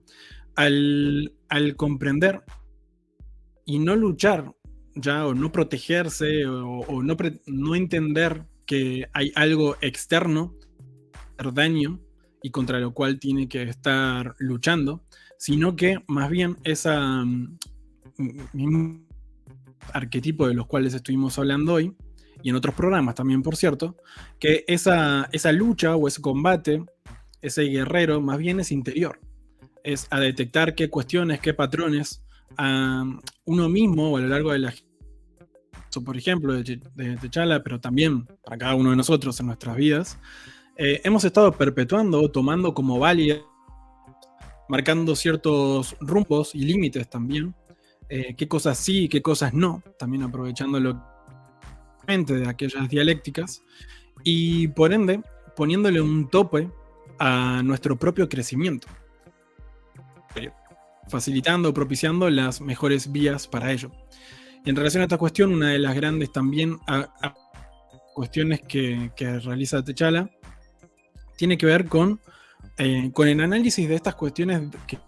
E: al comprender y no luchar ya, o no protegerse, o no entender que hay algo externo, hacer daño, y contra lo cual tiene que estar luchando, sino que más bien esa mismo arquetipo de los cuales estuvimos hablando hoy, y en otros programas también, por cierto, que esa lucha o ese combate, ese guerrero, más bien es interior. Es a detectar qué cuestiones, qué patrones uno mismo o a lo largo de la... por ejemplo, de T'Challa, pero también para cada uno de nosotros en nuestras vidas, hemos estado perpetuando, tomando como válidas, marcando ciertos rumbos y límites también, qué cosas sí, qué cosas no, también aprovechando de aquellas dialécticas, y por ende poniéndole un tope a nuestro propio crecimiento, facilitando, propiciando las mejores vías para ello. Y en relación a esta cuestión, una de las grandes también cuestiones que realiza T'Challa tiene que ver con el análisis de estas cuestiones que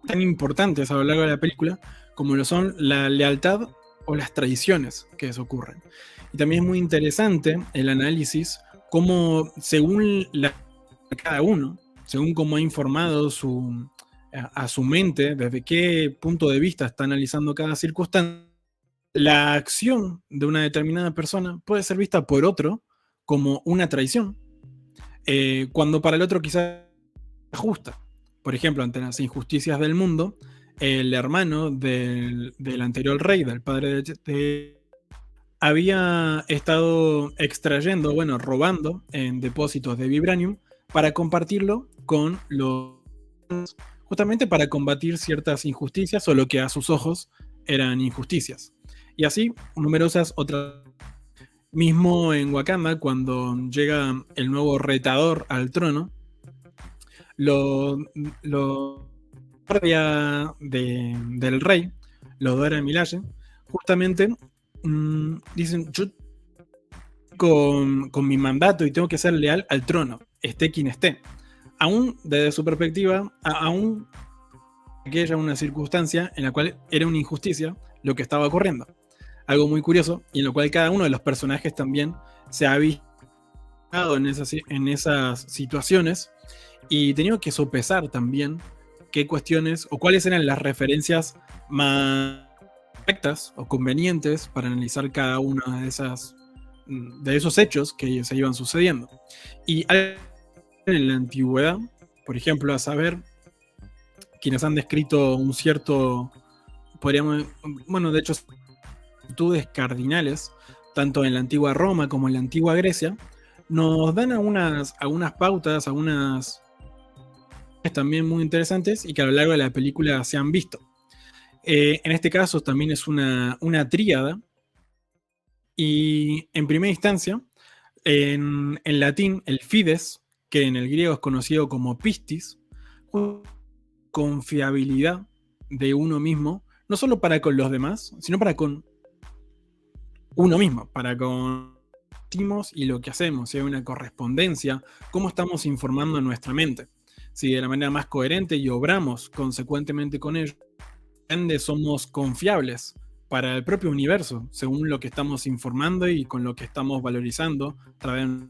E: tan importantes a lo largo de la película, como lo son la lealtad o las traiciones que se ocurren. Y también es muy interesante el análisis cómo, según cada uno, según cómo ha informado a su mente, desde qué punto de vista está analizando cada circunstancia, la acción de una determinada persona puede ser vista por otro como una traición, cuando para el otro quizás es justa. Por ejemplo, ante las injusticias del mundo, el hermano del anterior rey, del padre había estado extrayendo, robando en depósitos de vibranium para compartirlo con justamente para combatir ciertas injusticias o lo que a sus ojos eran injusticias. Y así, numerosas otras. Mismo en Wakanda, cuando llega el nuevo retador al trono, guardia del rey, los Dora Milaje, justamente dicen: yo con mi mandato y tengo que ser leal al trono, esté quien esté. Aún desde su perspectiva, aún que haya una circunstancia en la cual era una injusticia lo que estaba ocurriendo. Algo muy curioso, y en lo cual cada uno de los personajes también se ha visto en esas situaciones, y tenido que sopesar también qué cuestiones o cuáles eran las referencias más correctas o convenientes para analizar cada uno de esos hechos que se iban sucediendo. Y en la antigüedad, por ejemplo, a saber, quienes han descrito un cierto, podríamos, de hecho, actitudes cardinales, tanto en la antigua Roma como en la antigua Grecia, nos dan algunas pautas, algunas también muy interesantes y que a lo largo de la película se han visto. En este caso también es una tríada, y en primera instancia, en latín, el fides, que en el griego es conocido como pistis, confiabilidad de uno mismo, no solo para con los demás, sino para con uno mismo, para con y lo que hacemos, si hay una correspondencia, cómo estamos informando a nuestra mente, si de la manera más coherente y obramos consecuentemente con ello, somos confiables para el propio universo, según lo que estamos informando y con lo que estamos valorizando a través de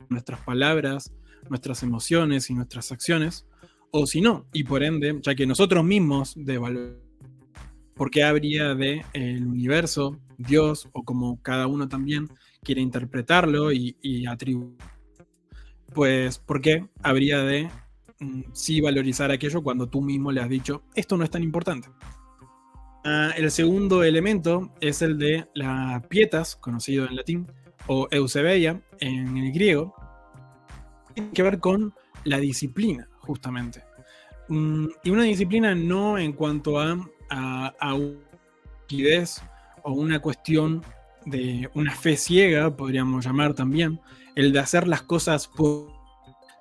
E: nuestras palabras, nuestras emociones y nuestras acciones, o si no, y por ende, ya que nosotros mismos ¿por qué habría de el universo, Dios, o como cada uno también quiere interpretarlo y atribuir? Pues, ¿por qué habría de sí valorizar aquello cuando tú mismo le has dicho, esto no es tan importante? El segundo elemento es el de la pietas, conocido en latín, o eusebeia en el griego, tiene que ver con la disciplina, justamente. Y una disciplina no en cuanto a una rigidez o una cuestión de una fe ciega, podríamos llamar también, el de hacer las cosas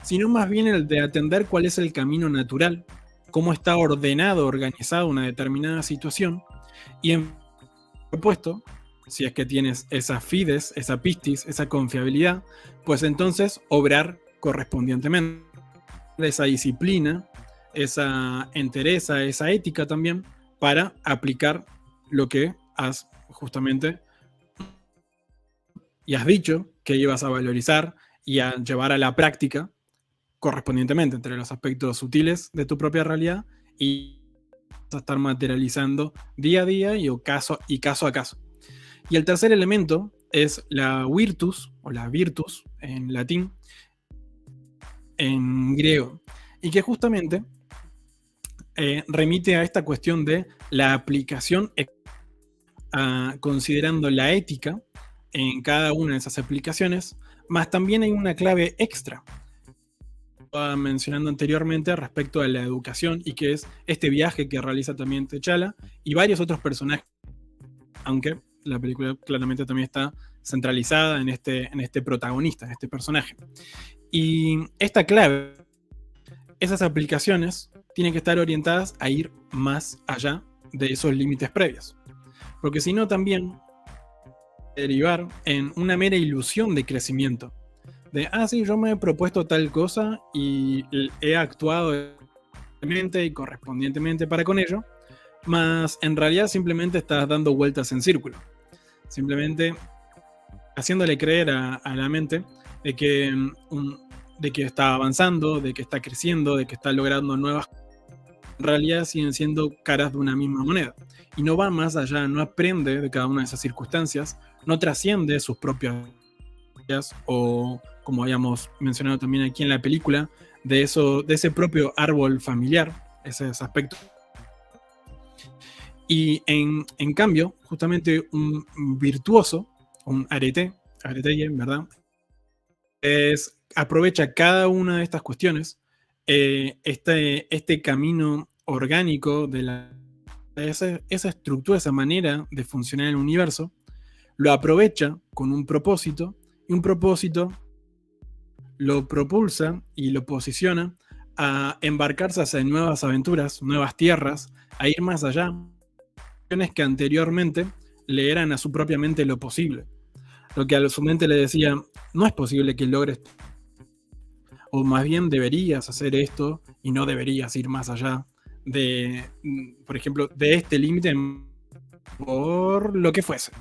E: sino más bien el de atender cuál es el camino natural, cómo está ordenado, organizado una determinada situación, y en propuesto, si es que tienes esa fides, esa pistis, esa confiabilidad, pues entonces obrar correspondientemente. Esa disciplina, esa entereza, esa ética también, para aplicar lo que has justamente y has dicho que ibas a valorizar y a llevar a la práctica correspondientemente entre los aspectos sutiles de tu propia realidad y a estar materializando día a día y caso a caso. Y el tercer elemento es la virtus, o la virtus en latín, en griego, y que justamente remite a esta cuestión de la aplicación, considerando la ética en cada una de esas aplicaciones, más también hay una clave extra mencionando anteriormente respecto a la educación, y que es este viaje que realiza también T'Challa y varios otros personajes, aunque la película claramente también está centralizada en este protagonista, en este personaje. Y esta clave, esas aplicaciones tienen que estar orientadas a ir más allá de esos límites previos, porque si no también derivar en una mera ilusión de crecimiento, de, sí, yo me he propuesto tal cosa y he actuado y correspondientemente para con ello, mas en realidad simplemente estás dando vueltas en círculo, simplemente haciéndole creer a la mente de que está avanzando, de que está creciendo, de que está logrando nuevas cosas. En realidad siguen siendo caras de una misma moneda, y no va más allá, no aprende de cada una de esas circunstancias, no trasciende sus propias, o como habíamos mencionado también aquí en la película, de ese propio árbol familiar, ese aspecto. Y en cambio, justamente un virtuoso, un arete, ¿verdad? Aprovecha cada una de estas cuestiones, este camino orgánico de esa estructura, esa manera de funcionar el universo, lo aprovecha con un propósito, y un propósito lo propulsa y lo posiciona a embarcarse hacia nuevas aventuras, nuevas tierras, a ir más allá, que anteriormente le eran a su propia mente lo posible. Lo que a su mente le decía, no es posible que logres, o más bien deberías hacer esto y no deberías ir más allá de, por ejemplo, de este límite por lo que fuese,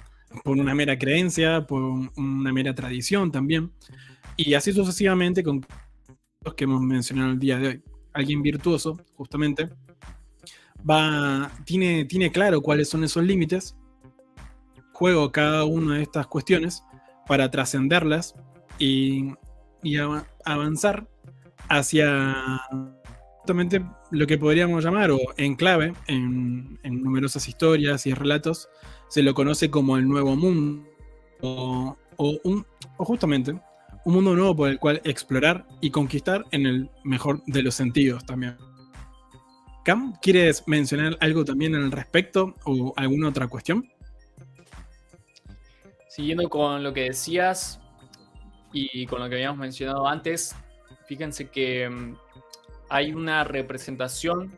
E: por una mera creencia, por una mera tradición también, y así sucesivamente con los que hemos mencionado el día de hoy. Alguien virtuoso, justamente, tiene claro cuáles son esos límites, juego cada una de estas cuestiones para trascenderlas y avanzar hacia justamente lo que podríamos llamar, o en clave, en numerosas historias y relatos, se lo conoce como el nuevo mundo, o justamente un mundo nuevo por el cual explorar y conquistar en el mejor de los sentidos también. Cam, ¿quieres mencionar algo también al respecto o alguna otra cuestión?
A: Siguiendo con lo que decías y con lo que habíamos mencionado antes, fíjense que hay una representación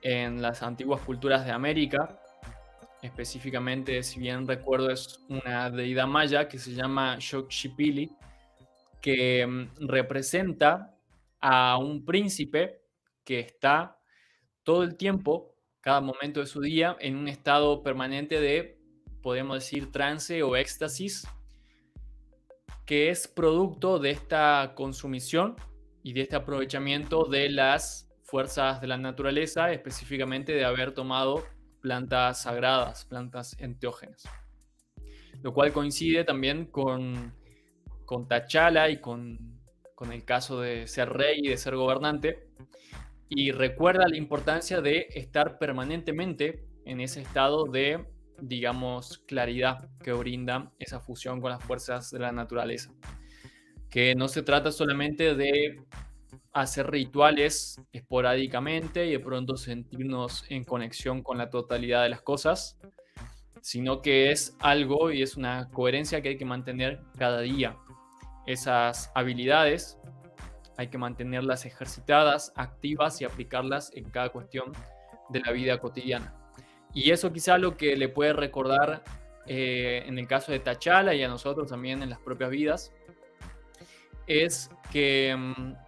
A: en las antiguas culturas de América, específicamente, si bien recuerdo, es una deidad maya que se llama Xochipilli, que representa a un príncipe que está todo el tiempo, cada momento de su día, en un estado permanente de, podemos decir, trance o éxtasis, que es producto de esta consumición y de este aprovechamiento de las fuerzas de la naturaleza, específicamente de haber tomado plantas sagradas, plantas enteógenas. Lo cual coincide también con T'Challa y con el caso de ser rey y de ser gobernante, y recuerda la importancia de estar permanentemente en ese estado de digamos, claridad que brinda esa fusión con las fuerzas de la naturaleza. Que no se trata solamente de hacer rituales esporádicamente y de pronto sentirnos en conexión con la totalidad de las cosas, sino que es algo y es una coherencia que hay que mantener cada día. Esas habilidades hay que mantenerlas ejercitadas, activas y aplicarlas en cada cuestión de la vida cotidiana. Y eso quizá lo que le puede recordar en el caso de T'Challa y a nosotros también en las propias vidas, es que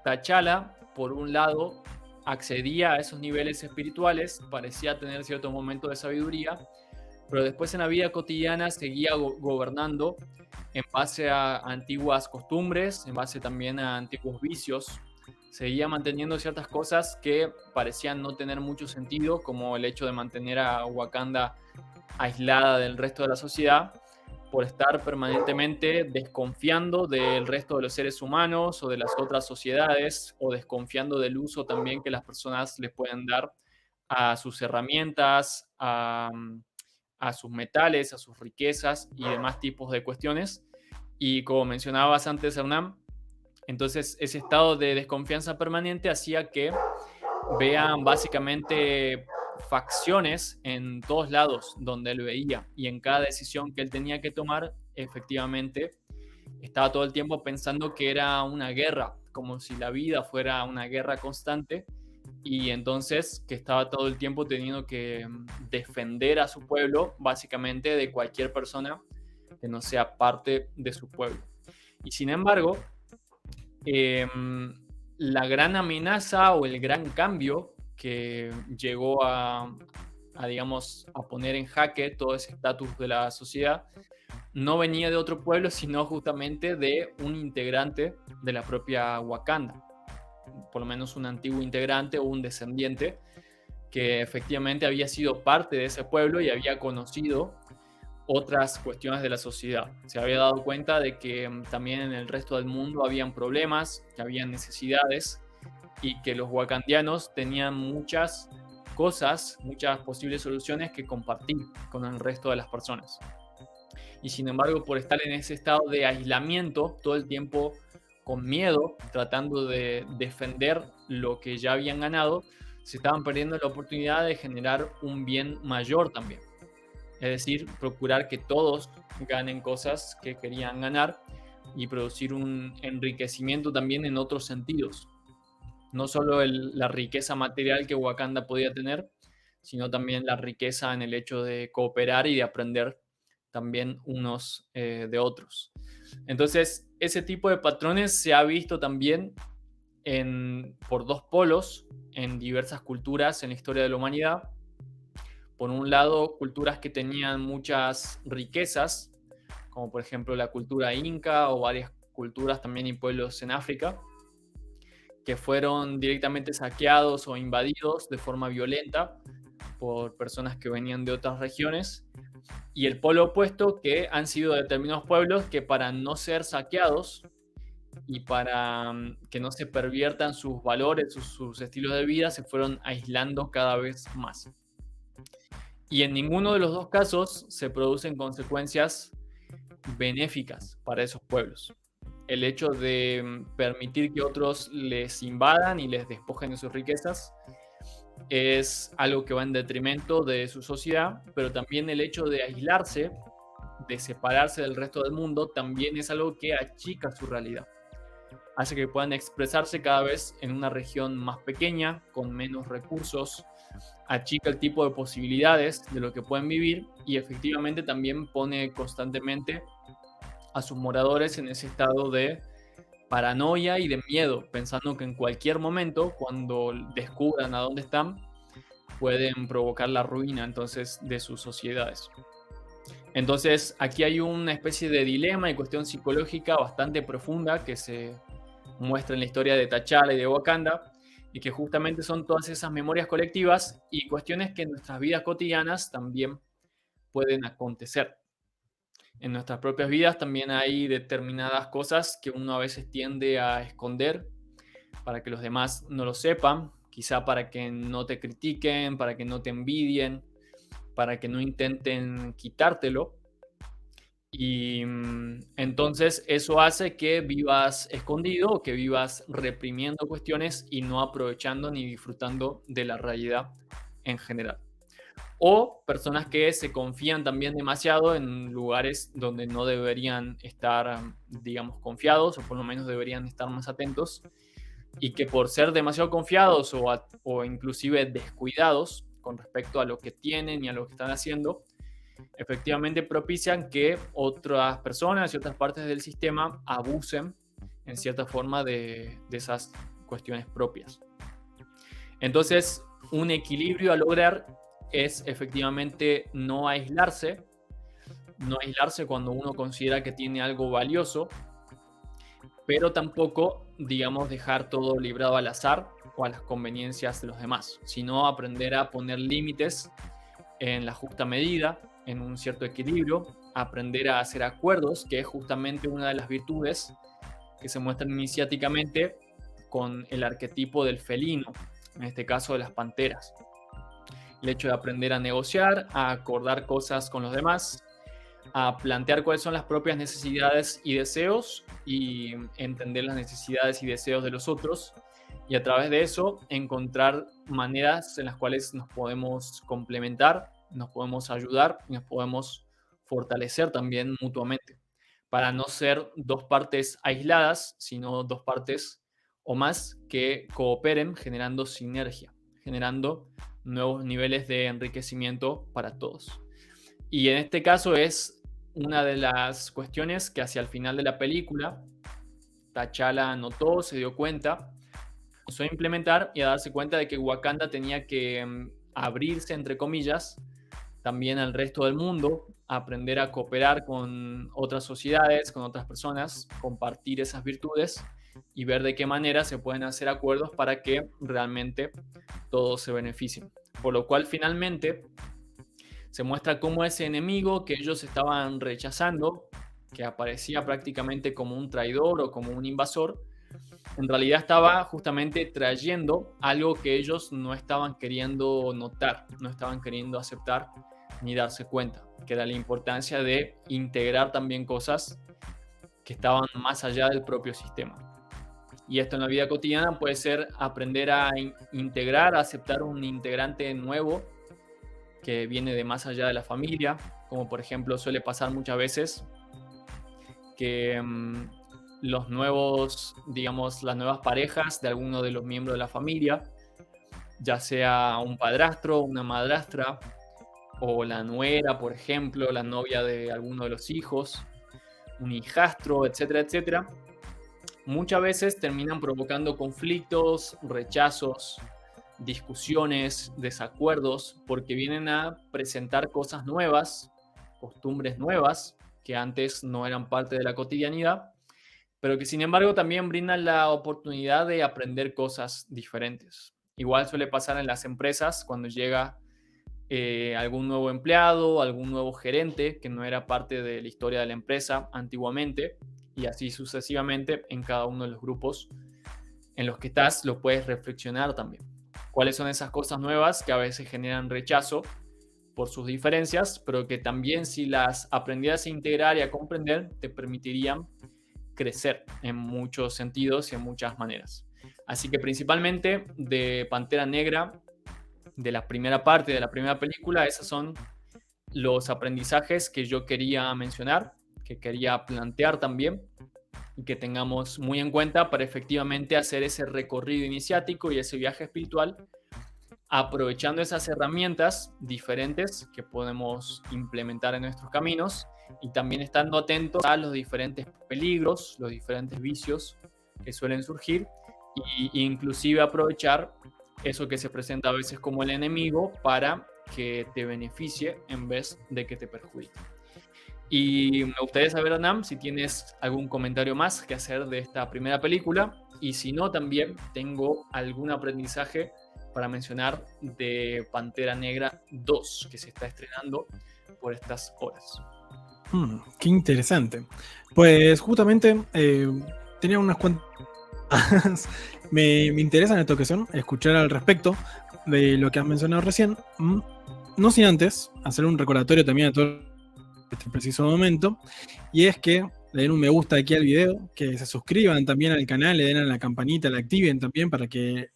A: T'Challa, por un lado, accedía a esos niveles espirituales, parecía tener cierto momento de sabiduría, pero después en la vida cotidiana seguía gobernando en base a antiguas costumbres, en base también a antiguos vicios. Seguía manteniendo ciertas cosas que parecían no tener mucho sentido, como el hecho de mantener a Wakanda aislada del resto de la sociedad, por estar permanentemente desconfiando del resto de los seres humanos o de las otras sociedades, o desconfiando del uso también que las personas les pueden dar a sus herramientas, a sus metales, a sus riquezas y demás tipos de cuestiones. Y como mencionabas antes, Hernán, entonces ese estado de desconfianza permanente hacía que vean básicamente facciones en todos lados donde él veía, y en cada decisión que él tenía que tomar, efectivamente, estaba todo el tiempo pensando que era una guerra, como si la vida fuera una guerra constante, y entonces que estaba todo el tiempo teniendo que defender a su pueblo, básicamente de cualquier persona que no sea parte de su pueblo. Y sin embargo, la gran amenaza o el gran cambio que llegó digamos, a poner en jaque todo ese estatus de la sociedad no venía de otro pueblo, sino justamente de un integrante de la propia Wakanda, por lo menos un antiguo integrante o un descendiente que efectivamente había sido parte de ese pueblo y había conocido otras cuestiones de la sociedad. Se había dado cuenta de que también en el resto del mundo habían problemas, que habían necesidades y que los wakandianos tenían muchas cosas, muchas posibles soluciones que compartir con el resto de las personas. Y sin embargo, por estar en ese estado de aislamiento, todo el tiempo con miedo, tratando de defender lo que ya habían ganado, se estaban perdiendo la oportunidad de generar un bien mayor también. Es decir, procurar que todos ganen cosas que querían ganar y producir un enriquecimiento también en otros sentidos. No solo la riqueza material que Wakanda podía tener, sino también la riqueza en el hecho de cooperar y de aprender también unos de otros. Entonces, ese tipo de patrones se ha visto también por dos polos en diversas culturas en la historia de la humanidad. Por un lado, culturas que tenían muchas riquezas, como por ejemplo la cultura inca o varias culturas también y pueblos en África, que fueron directamente saqueados o invadidos de forma violenta por personas que venían de otras regiones. Y el polo opuesto, que han sido determinados pueblos que para no ser saqueados y para que no se perviertan sus valores, sus estilos de vida, se fueron aislando cada vez más. Y en ninguno de los dos casos se producen consecuencias benéficas para esos pueblos. El hecho de permitir que otros les invadan y les despojen de sus riquezas es algo que va en detrimento de su sociedad, pero también el hecho de aislarse, de separarse del resto del mundo, también es algo que achica su realidad. Hace que puedan expresarse cada vez en una región más pequeña, con menos recursos, achica el tipo de posibilidades de lo que pueden vivir y efectivamente también pone constantemente a sus moradores en ese estado de paranoia y de miedo, pensando que en cualquier momento, cuando descubran a dónde están, pueden provocar la ruina entonces de sus sociedades. Entonces aquí hay una especie de dilema y cuestión psicológica bastante profunda que se muestra en la historia de T'Challa y de Wakanda, y que justamente son todas esas memorias colectivas y cuestiones que en nuestras vidas cotidianas también pueden acontecer. En nuestras propias vidas también hay determinadas cosas que uno a veces tiende a esconder para que los demás no lo sepan, quizá para que no te critiquen, para que no te envidien, para que no intenten quitártelo. Y entonces eso hace que vivas escondido o que vivas reprimiendo cuestiones y no aprovechando ni disfrutando de la realidad en general. O personas que se confían también demasiado en lugares donde no deberían estar, digamos, confiados, o por lo menos deberían estar más atentos, y que por ser demasiado confiados o inclusive descuidados con respecto a lo que tienen y a lo que están haciendo, efectivamente propician que otras personas y otras partes del sistema abusen en cierta forma de esas cuestiones propias. Entonces, un equilibrio a lograr es efectivamente no aislarse cuando uno considera que tiene algo valioso, pero tampoco, digamos, dejar todo librado al azar o a las conveniencias de los demás, sino aprender a poner límites en la justa medida, en un cierto equilibrio, aprender a hacer acuerdos, que es justamente una de las virtudes que se muestran iniciáticamente con el arquetipo del felino, en este caso de las panteras. El hecho de aprender a negociar, a acordar cosas con los demás, a plantear cuáles son las propias necesidades y deseos y entender las necesidades y deseos de los otros, y a través de eso encontrar maneras en las cuales nos podemos complementar, nos podemos ayudar y nos podemos fortalecer también mutuamente, para no ser dos partes aisladas, sino dos partes o más que cooperen generando sinergia, generando nuevos niveles de enriquecimiento para todos. Y en este caso es una de las cuestiones que hacia el final de la película T'Challa notó, se dio cuenta, empezó a implementar y a darse cuenta de que Wakanda tenía que abrirse, entre comillas, también al resto del mundo, aprender a cooperar con otras sociedades, con otras personas, compartir esas virtudes y ver de qué manera se pueden hacer acuerdos para que realmente todos se beneficien. Por lo cual finalmente se muestra cómo ese enemigo que ellos estaban rechazando, que aparecía prácticamente como un traidor o como un invasor, en realidad estaba justamente trayendo algo que ellos no estaban queriendo notar, no estaban queriendo aceptar ni darse cuenta, que era la importancia de integrar también cosas que estaban más allá del propio sistema. Y esto en la vida cotidiana puede ser aprender a integrar, a aceptar un integrante nuevo que viene de más allá de la familia, como por ejemplo suele pasar muchas veces que los nuevos, digamos, las nuevas parejas de alguno de los miembros de la familia, ya sea un padrastro, una madrastra, o la nuera, por ejemplo, la novia de alguno de los hijos, un hijastro, etcétera, etcétera, muchas veces terminan provocando conflictos, rechazos, discusiones, desacuerdos, porque vienen a presentar cosas nuevas, costumbres nuevas, que antes no eran parte de la cotidianidad, pero que sin embargo también brindan la oportunidad de aprender cosas diferentes. Igual suele pasar en las empresas cuando llega algún nuevo empleado, algún nuevo gerente que no era parte de la historia de la empresa antiguamente, y así sucesivamente en cada uno de los grupos en los que estás lo puedes reflexionar también. ¿Cuáles son esas cosas nuevas que a veces generan rechazo por sus diferencias, pero que también si las aprendieras a integrar y a comprender te permitirían crecer en muchos sentidos y en muchas maneras? Así que principalmente de Pantera Negra, de la primera parte de la primera película, esos son los aprendizajes que yo quería mencionar, que quería plantear también y que tengamos muy en cuenta para efectivamente hacer ese recorrido iniciático y ese viaje espiritual, aprovechando esas herramientas diferentes que podemos implementar en nuestros caminos y también estando atentos a los diferentes peligros, los diferentes vicios que suelen surgir e inclusive aprovechar eso que se presenta a veces como el enemigo para que te beneficie en vez de que te perjudique. Y me gustaría saber, Anam, si tienes algún comentario más que hacer de esta primera película, y si no, también tengo algún aprendizaje para mencionar de Pantera Negra 2, que se está estrenando por estas horas.
E: Qué interesante. Pues justamente tenía unas cuantas... me interesa en esta ocasión escuchar al respecto de lo que has mencionado recién. no sin antes hacer un recordatorio también a todo este preciso momento, y es que le den un me gusta aquí al video, que se suscriban también al canal, le den a la campanita, la activen también para que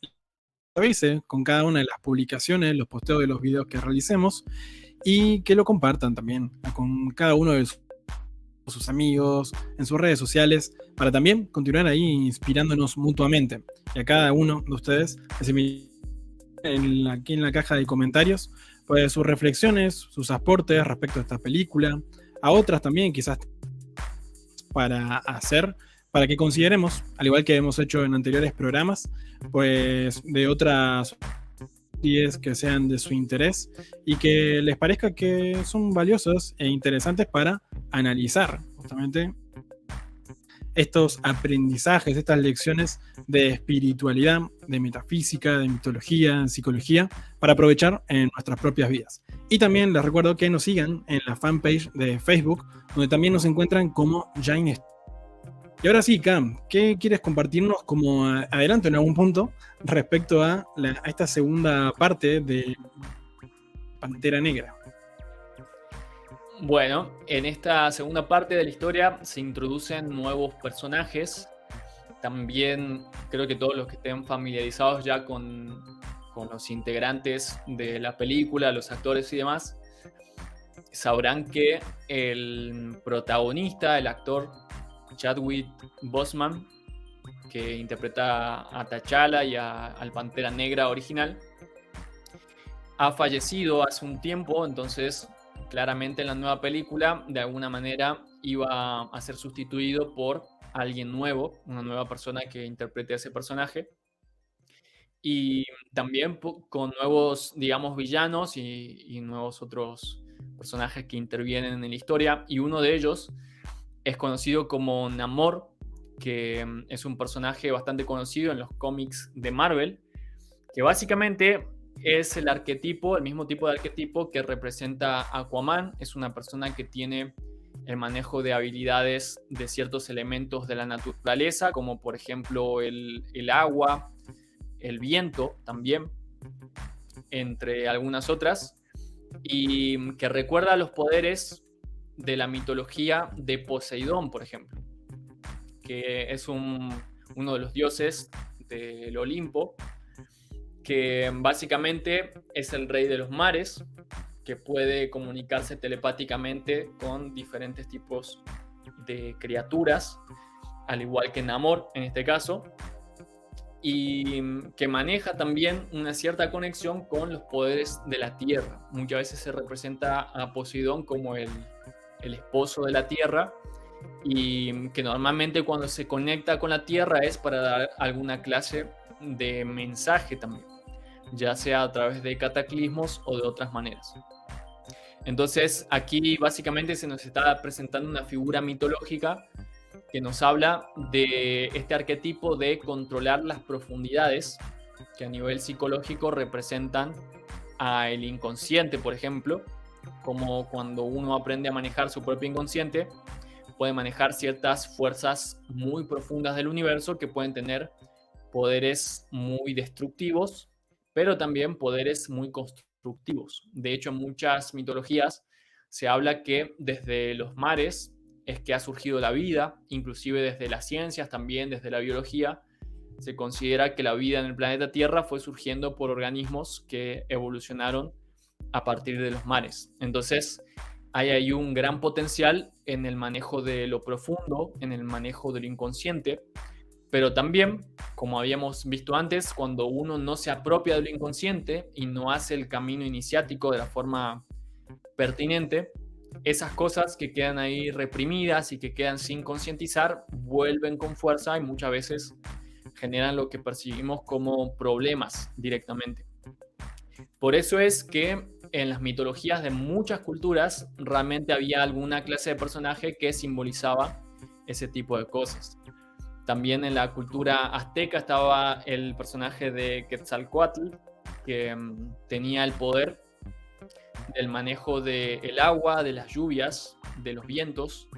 E: avise con cada una de las publicaciones, los posteos de los videos que realicemos, y que lo compartan también con cada uno de sus amigos, en sus redes sociales, para también continuar ahí inspirándonos mutuamente. Y a cada uno de ustedes les invito aquí en la caja de comentarios pues sus reflexiones, sus aportes respecto a esta película, a otras también quizás para hacer, para que consideremos, al igual que hemos hecho en anteriores programas, pues de otras series que sean de su interés y que les parezca que son valiosas e interesantes para analizar justamente estos aprendizajes, estas lecciones de espiritualidad, de metafísica, de mitología, de psicología, para aprovechar en nuestras propias vidas. Y también les recuerdo que nos sigan en la fanpage de Facebook, donde también nos encuentran como Jain. Y ahora sí, Cam, ¿qué quieres compartirnos como adelanto en algún punto respecto a esta segunda parte de Pantera Negra?
A: Bueno, en esta segunda parte de la historia se introducen nuevos personajes. También creo que todos los que estén familiarizados ya con los integrantes de la película, los actores y demás, sabrán que el protagonista, el actor Chadwick Boseman, que interpreta a T'Challa y al Pantera Negra original, ha fallecido hace un tiempo. Entonces claramente en la nueva película de alguna manera iba a ser sustituido por alguien nuevo, una nueva persona que interprete a ese personaje, y también con nuevos, digamos, villanos y nuevos otros personajes que intervienen en la historia, y uno de ellos es conocido como Namor, que es un personaje bastante conocido en los cómics de Marvel, que básicamente es el arquetipo, el mismo tipo de arquetipo que representa Aquaman. Es una persona que tiene el manejo de habilidades de ciertos elementos de la naturaleza, como por ejemplo el agua, el viento también, entre algunas otras, y que recuerda los poderes de la mitología de Poseidón, por ejemplo, que es uno de los dioses del Olimpo, que básicamente es el rey de los mares, que puede comunicarse telepáticamente con diferentes tipos de criaturas, al igual que Namor en este caso, y que maneja también una cierta conexión con los poderes de la tierra. Muchas veces se representa a Poseidón como el esposo de la tierra, y que normalmente cuando se conecta con la tierra es para dar alguna clase de mensaje también, ya sea a través de cataclismos o de otras maneras. Entonces aquí básicamente se nos está presentando una figura mitológica que nos habla de este arquetipo de controlar las profundidades, que a nivel psicológico representan al inconsciente, por ejemplo, como cuando uno aprende a manejar su propio inconsciente, puede manejar ciertas fuerzas muy profundas del universo que pueden tener poderes muy destructivos, pero también poderes muy constructivos. De hecho, en muchas mitologías se habla que desde los mares es que ha surgido la vida, inclusive desde las ciencias, también desde la biología. Se considera que la vida en el planeta Tierra fue surgiendo por organismos que evolucionaron a partir de los mares. Entonces, hay ahí un gran potencial en el manejo de lo profundo, en el manejo de lo inconsciente, pero también, como habíamos visto antes, cuando uno no se apropia de lo inconsciente y no hace el camino iniciático de la forma pertinente, esas cosas que quedan ahí reprimidas y que quedan sin concientizar vuelven con fuerza y muchas veces generan lo que percibimos como problemas directamente. Por eso es que en las mitologías de muchas culturas realmente había alguna clase de personaje que simbolizaba ese tipo de cosas. También en la cultura azteca estaba el personaje de Quetzalcóatl, que tenía el poder del manejo del agua, de las lluvias, de los vientos,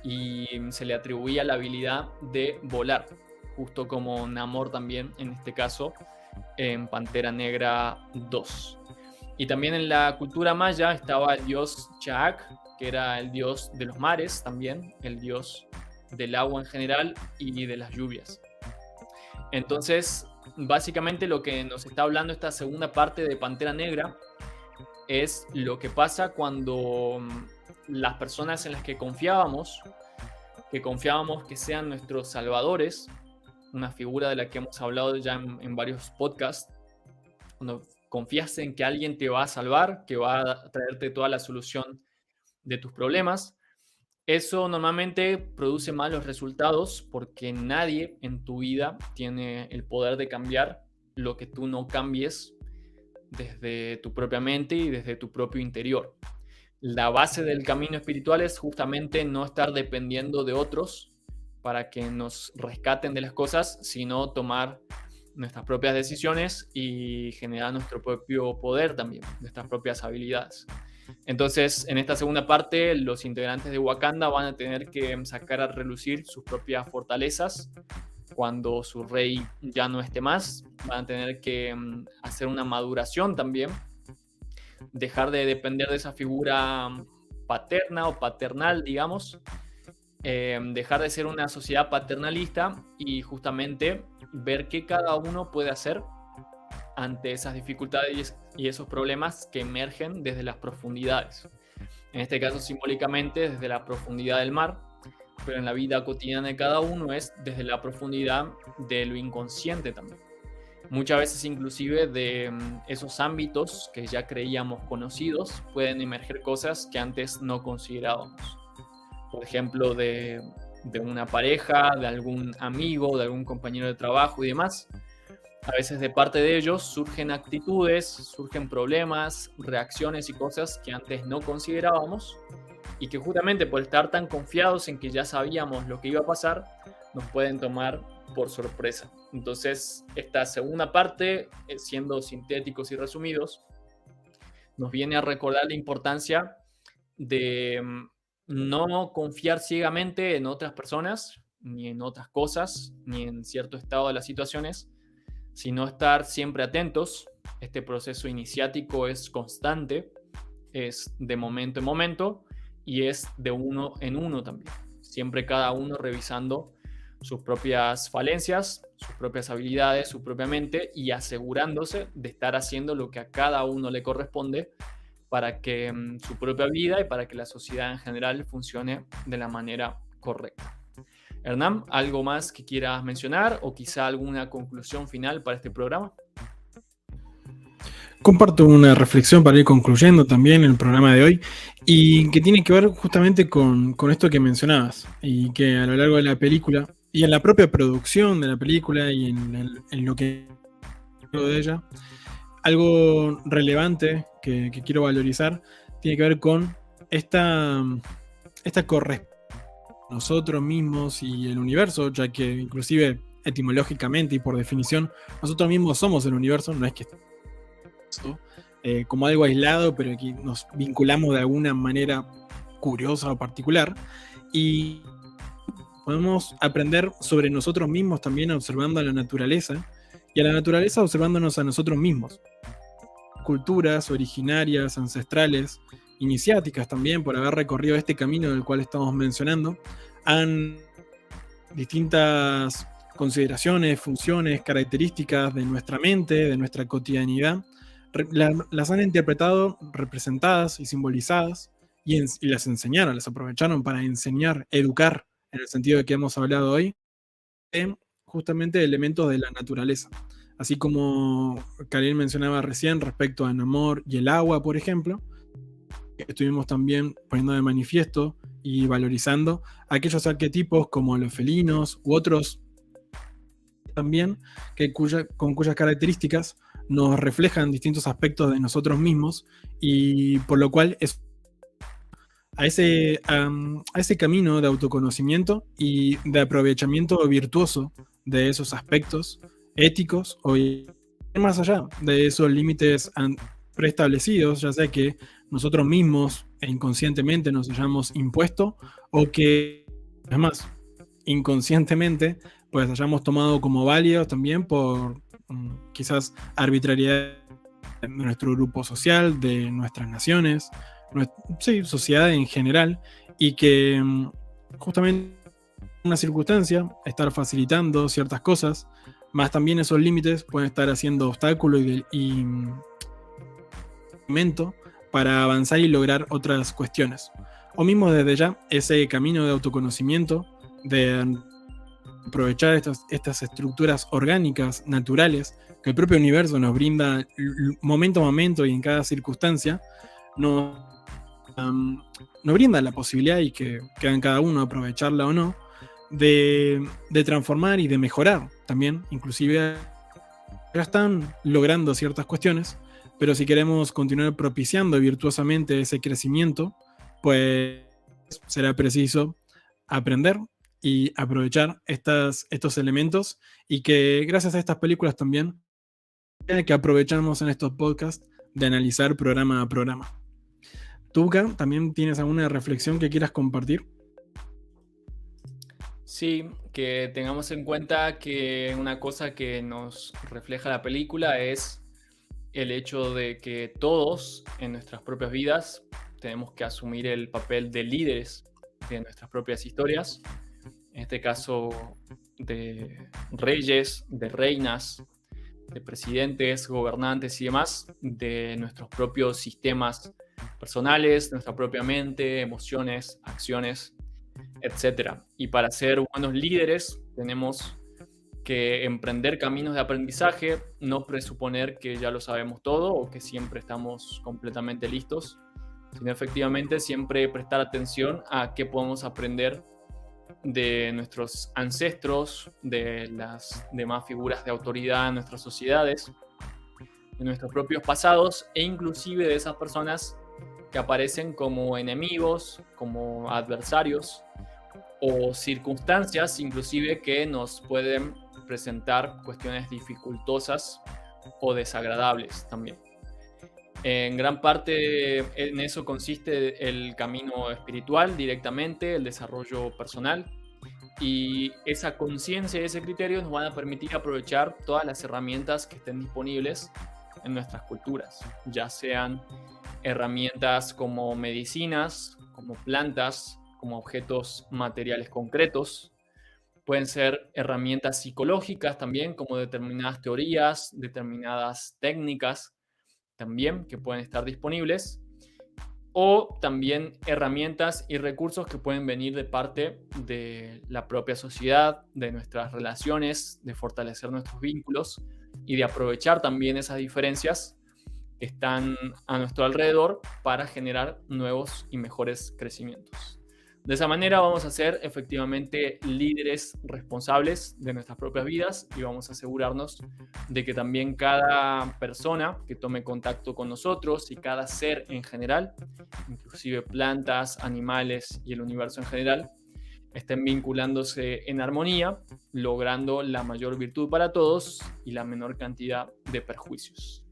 A: y se le atribuía la habilidad de volar, justo como Namor también, en este caso, en Pantera Negra 2. Y también en la cultura maya estaba el dios Chaak, que era el dios de los mares también, el dios del agua en general y de las lluvias. Entonces, básicamente lo que nos está hablando esta segunda parte de Pantera Negra es lo que pasa cuando las personas en las que confiábamos que sean nuestros salvadores, una figura de la que hemos hablado ya en varios podcasts, cuando confías en que alguien te va a salvar, que va a traerte toda la solución de tus problemas, eso normalmente produce malos resultados porque nadie en tu vida tiene el poder de cambiar lo que tú no cambies desde tu propia mente y desde tu propio interior. La base del camino espiritual es justamente no estar dependiendo de otros para que nos rescaten de las cosas, sino tomar nuestras propias decisiones y generar nuestro propio poder también, nuestras propias habilidades. Entonces, en esta segunda parte, los integrantes de Wakanda van a tener que sacar a relucir sus propias fortalezas cuando su rey ya no esté más. Van a tener que hacer una maduración también, dejar de depender de esa figura paterna o paternal, digamos, dejar de ser una sociedad paternalista y justamente ver qué cada uno puede hacer ante esas dificultades y esos problemas que emergen desde las profundidades. En este caso, simbólicamente, desde la profundidad del mar, pero en la vida cotidiana de cada uno es desde la profundidad de lo inconsciente también. Muchas veces, inclusive, de esos ámbitos que ya creíamos conocidos, pueden emerger cosas que antes no considerábamos. Por ejemplo, de una pareja, de algún amigo, de algún compañero de trabajo y demás. A veces de parte de ellos surgen actitudes, surgen problemas, reacciones y cosas que antes no considerábamos y que justamente por estar tan confiados en que ya sabíamos lo que iba a pasar, nos pueden tomar por sorpresa. Entonces, esta segunda parte, siendo sintéticos y resumidos, nos viene a recordar la importancia de no confiar ciegamente en otras personas, ni en otras cosas, ni en cierto estado de las situaciones, sino estar siempre atentos. Este proceso iniciático es constante, es de momento en momento y es de uno en uno también. Siempre cada uno revisando sus propias falencias, sus propias habilidades, su propia mente y asegurándose de estar haciendo lo que a cada uno le corresponde para que su propia vida y para que la sociedad en general funcione de la manera correcta. Hernán, ¿algo más que quieras mencionar o quizá alguna conclusión final para este programa?
E: Comparto una reflexión para ir concluyendo también el programa de hoy y que tiene que ver justamente con esto que mencionabas y que a lo largo de la película y en la propia producción de la película y en lo que de ella, algo relevante que quiero valorizar tiene que ver con esta correspondencia nosotros mismos y el universo, ya que inclusive etimológicamente y por definición nosotros mismos somos el universo, no es que como algo aislado, pero que nos vinculamos de alguna manera curiosa o particular y podemos aprender sobre nosotros mismos también observando a la naturaleza y a la naturaleza observándonos a nosotros mismos. Culturas originarias, ancestrales, iniciáticas también, por haber recorrido este camino del cual estamos mencionando, han distintas consideraciones, funciones, características de nuestra mente, de nuestra cotidianidad, las han interpretado, representadas y simbolizadas y las enseñaron, las aprovecharon para enseñar, educar, en el sentido de que hemos hablado hoy, justamente elementos de la naturaleza. Así como Khalil mencionaba recién respecto a Namor y el agua, por ejemplo, estuvimos también poniendo de manifiesto y valorizando aquellos arquetipos como los felinos u otros también con cuyas características nos reflejan distintos aspectos de nosotros mismos y por lo cual es a ese camino de autoconocimiento y de aprovechamiento virtuoso de esos aspectos éticos o más allá de esos límites preestablecidos, ya sea que nosotros mismos e inconscientemente nos hayamos impuesto o que, además, inconscientemente pues hayamos tomado como válidos también por quizás arbitrariedad nuestro grupo social, de nuestras naciones, sí, sociedad en general, y que justamente en una circunstancia estar facilitando ciertas cosas, más también esos límites pueden estar haciendo obstáculo y momento para avanzar y lograr otras cuestiones. O mismo desde ya, ese camino de autoconocimiento, de aprovechar estas estructuras orgánicas, naturales, que el propio universo nos brinda momento a momento y en cada circunstancia, nos brinda la posibilidad, y que queda en cada uno aprovecharla o no, de transformar y de mejorar también. Inclusive ya están logrando ciertas cuestiones, pero si queremos continuar propiciando virtuosamente ese crecimiento, pues será preciso aprender y aprovechar estos elementos, y que gracias a estas películas también que aprovechamos en estos podcasts de analizar programa a programa. ¿Tú, Car, también tienes alguna reflexión que quieras compartir?
A: Sí, que tengamos en cuenta que una cosa que nos refleja la película es el hecho de que todos en nuestras propias vidas tenemos que asumir el papel de líderes de nuestras propias historias, en este caso de reyes, de reinas, de presidentes, gobernantes y demás, de nuestros propios sistemas personales, nuestra propia mente, emociones, acciones, etc. Y para ser buenos líderes tenemos que emprender caminos de aprendizaje, no presuponer que ya lo sabemos todo o que siempre estamos completamente listos, sino efectivamente siempre prestar atención a qué podemos aprender de nuestros ancestros, de las demás figuras de autoridad en nuestras sociedades, de nuestros propios pasados e inclusive de esas personas que aparecen como enemigos, como adversarios o circunstancias inclusive que nos pueden presentar cuestiones dificultosas o desagradables también. En gran parte en eso consiste el camino espiritual directamente, el desarrollo personal, y esa conciencia y ese criterio nos van a permitir aprovechar todas las herramientas que estén disponibles en nuestras culturas, ya sean herramientas como medicinas, como plantas, como objetos materiales concretos. Pueden ser herramientas psicológicas también, como determinadas teorías, determinadas técnicas también que pueden estar disponibles, o también herramientas y recursos que pueden venir de parte de la propia sociedad, de nuestras relaciones, de fortalecer nuestros vínculos y de aprovechar también esas diferencias que están a nuestro alrededor para generar nuevos y mejores crecimientos. De esa manera vamos a ser efectivamente líderes responsables de nuestras propias vidas y vamos a asegurarnos de que también cada persona que tome contacto con nosotros y cada ser en general, inclusive plantas, animales y el universo en general, estén vinculándose en armonía, logrando la mayor virtud para todos y la menor cantidad de perjuicios.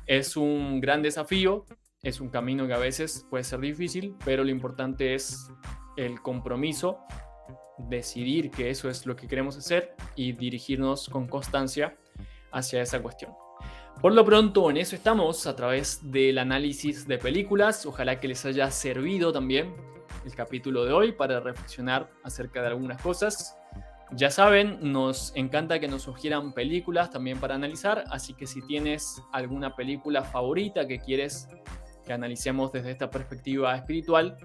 A: Es un gran desafío, es un camino que a veces puede ser difícil, pero lo importante es el compromiso, decidir que eso es lo que queremos hacer y dirigirnos con constancia hacia esa cuestión. Por lo pronto, en eso estamos a través del análisis de películas. Ojalá que les haya servido también el capítulo de hoy para reflexionar acerca de algunas cosas. Ya saben, nos encanta que nos sugieran películas también para analizar, así que si tienes alguna película favorita que quieres que analicemos desde esta perspectiva espiritual,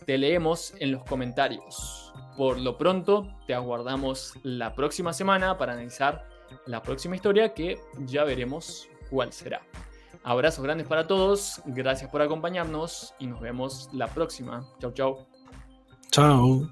A: te leemos en los comentarios. Por lo pronto, te aguardamos la próxima semana para analizar la próxima historia, que ya veremos cuál será. Abrazos grandes para todos, gracias por acompañarnos y nos vemos la próxima. Chau, chau.
E: Chao.